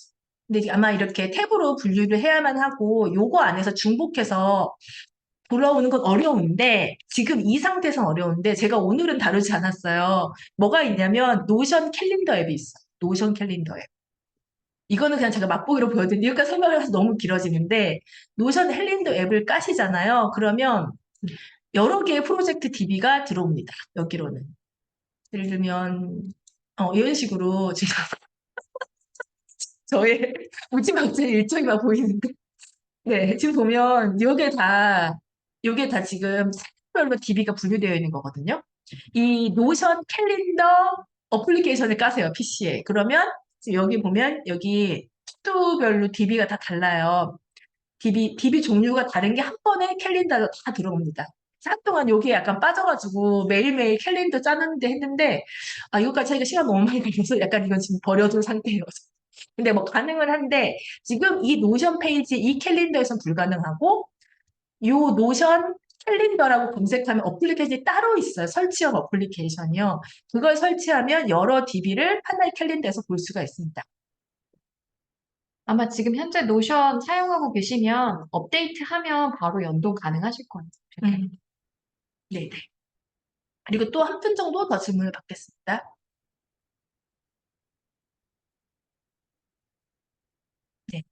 근데 아마 이렇게 탭으로 분류를 해야만 하고 요거 안에서 중복해서 돌아오는 건 어려운데 지금 이 상태에서 어려운데 제가 오늘은 다루지 않았어요. 뭐가 있냐면 노션 캘린더 앱이 있어요. 노션 캘린더 앱. 이거는 그냥 제가 맛보기로 보여드린 이유가 설명을 해서 너무 길어지는데 노션 캘린더 앱을 까시잖아요. 그러면 여러 개의 프로젝트 DB가 들어옵니다. 여기로는. 예를 들면 이런 식으로 지금 저의 무지막지한 일정이 막 보이는데 네, 지금 보면 요게 다 지금 색별로 DB가 분류되어 있는 거거든요. 이 노션 캘린더 어플리케이션을 까세요, PC에. 그러면 지금 여기 보면 여기 투두별로 DB가 다 달라요. DB 종류가 다른 게 한 번에 캘린더로 다 들어옵니다. 한동안 여기에 약간 빠져가지고 매일매일 캘린더 짜는데 했는데 이거까지 하니까 시간 너무 많이 걸려서 약간 이건 지금 버려둔 상태예요. 근데 뭐 가능은 한데 지금 이 노션 페이지 이 캘린더에선 불가능하고 요 노션 캘린더라고 검색하면 어플리케이션이 따로 있어요. 설치형 어플리케이션이요. 그걸 설치하면 여러 DB를 하나의 캘린더에서 볼 수가 있습니다. 아마 지금 현재 노션 사용하고 계시면 업데이트하면 바로 연동 가능하실 거예요. 음, 네네. 그리고 또 한 분 정도 더 질문을 받겠습니다. 네.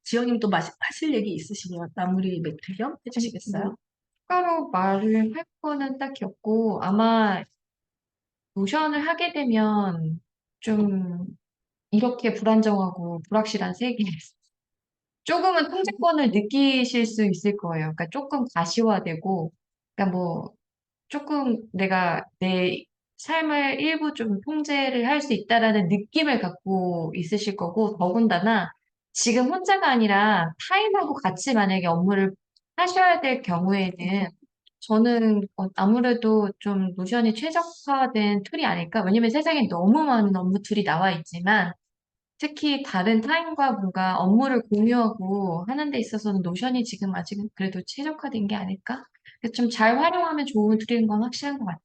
지영님 또 하실 얘기 있으시면 마무리 멘트 겸 해주시겠어요? 추가로 말을 할 거는 딱히 없고, 아마 노션을 하게 되면 좀 이렇게 불안정하고 불확실한 세계에서 조금은 통제권을 느끼실 수 있을 거예요. 그러니까 조금 가시화되고, 그러니까 뭐 조금 내가 내 삶을 일부 좀 통제를 할 수 있다라는 느낌을 갖고 있으실 거고, 더군다나 지금 혼자가 아니라 타인하고 같이 만약에 업무를 하셔야 될 경우에는 저는 아무래도 좀 노션이 최적화된 툴이 아닐까? 왜냐면 세상에 너무 많은 업무 툴이 나와 있지만 특히 다른 타인과 뭔가 업무를 공유하고 하는 데 있어서는 노션이 지금 아직은 그래도 최적화된 게 아닐까? 좀 잘 활용하면 좋은 툴인 건 확실한 것 같아요.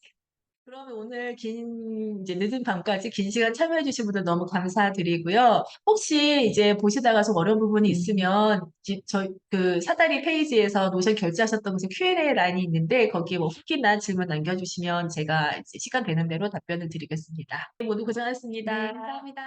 그러면 오늘 이제 늦은 밤까지 긴 시간 참여해주신 분들 너무 감사드리고요. 혹시 이제 보시다가 좀 어려운 부분이 있으면, 그 사다리 페이지에서 노션 결제하셨던 무슨 Q&A 란이 있는데, 거기에 뭐 후기나 질문 남겨주시면 제가 이제 시간 되는 대로 답변을 드리겠습니다. 모두 네, 고생하셨습니다. 감사합니다.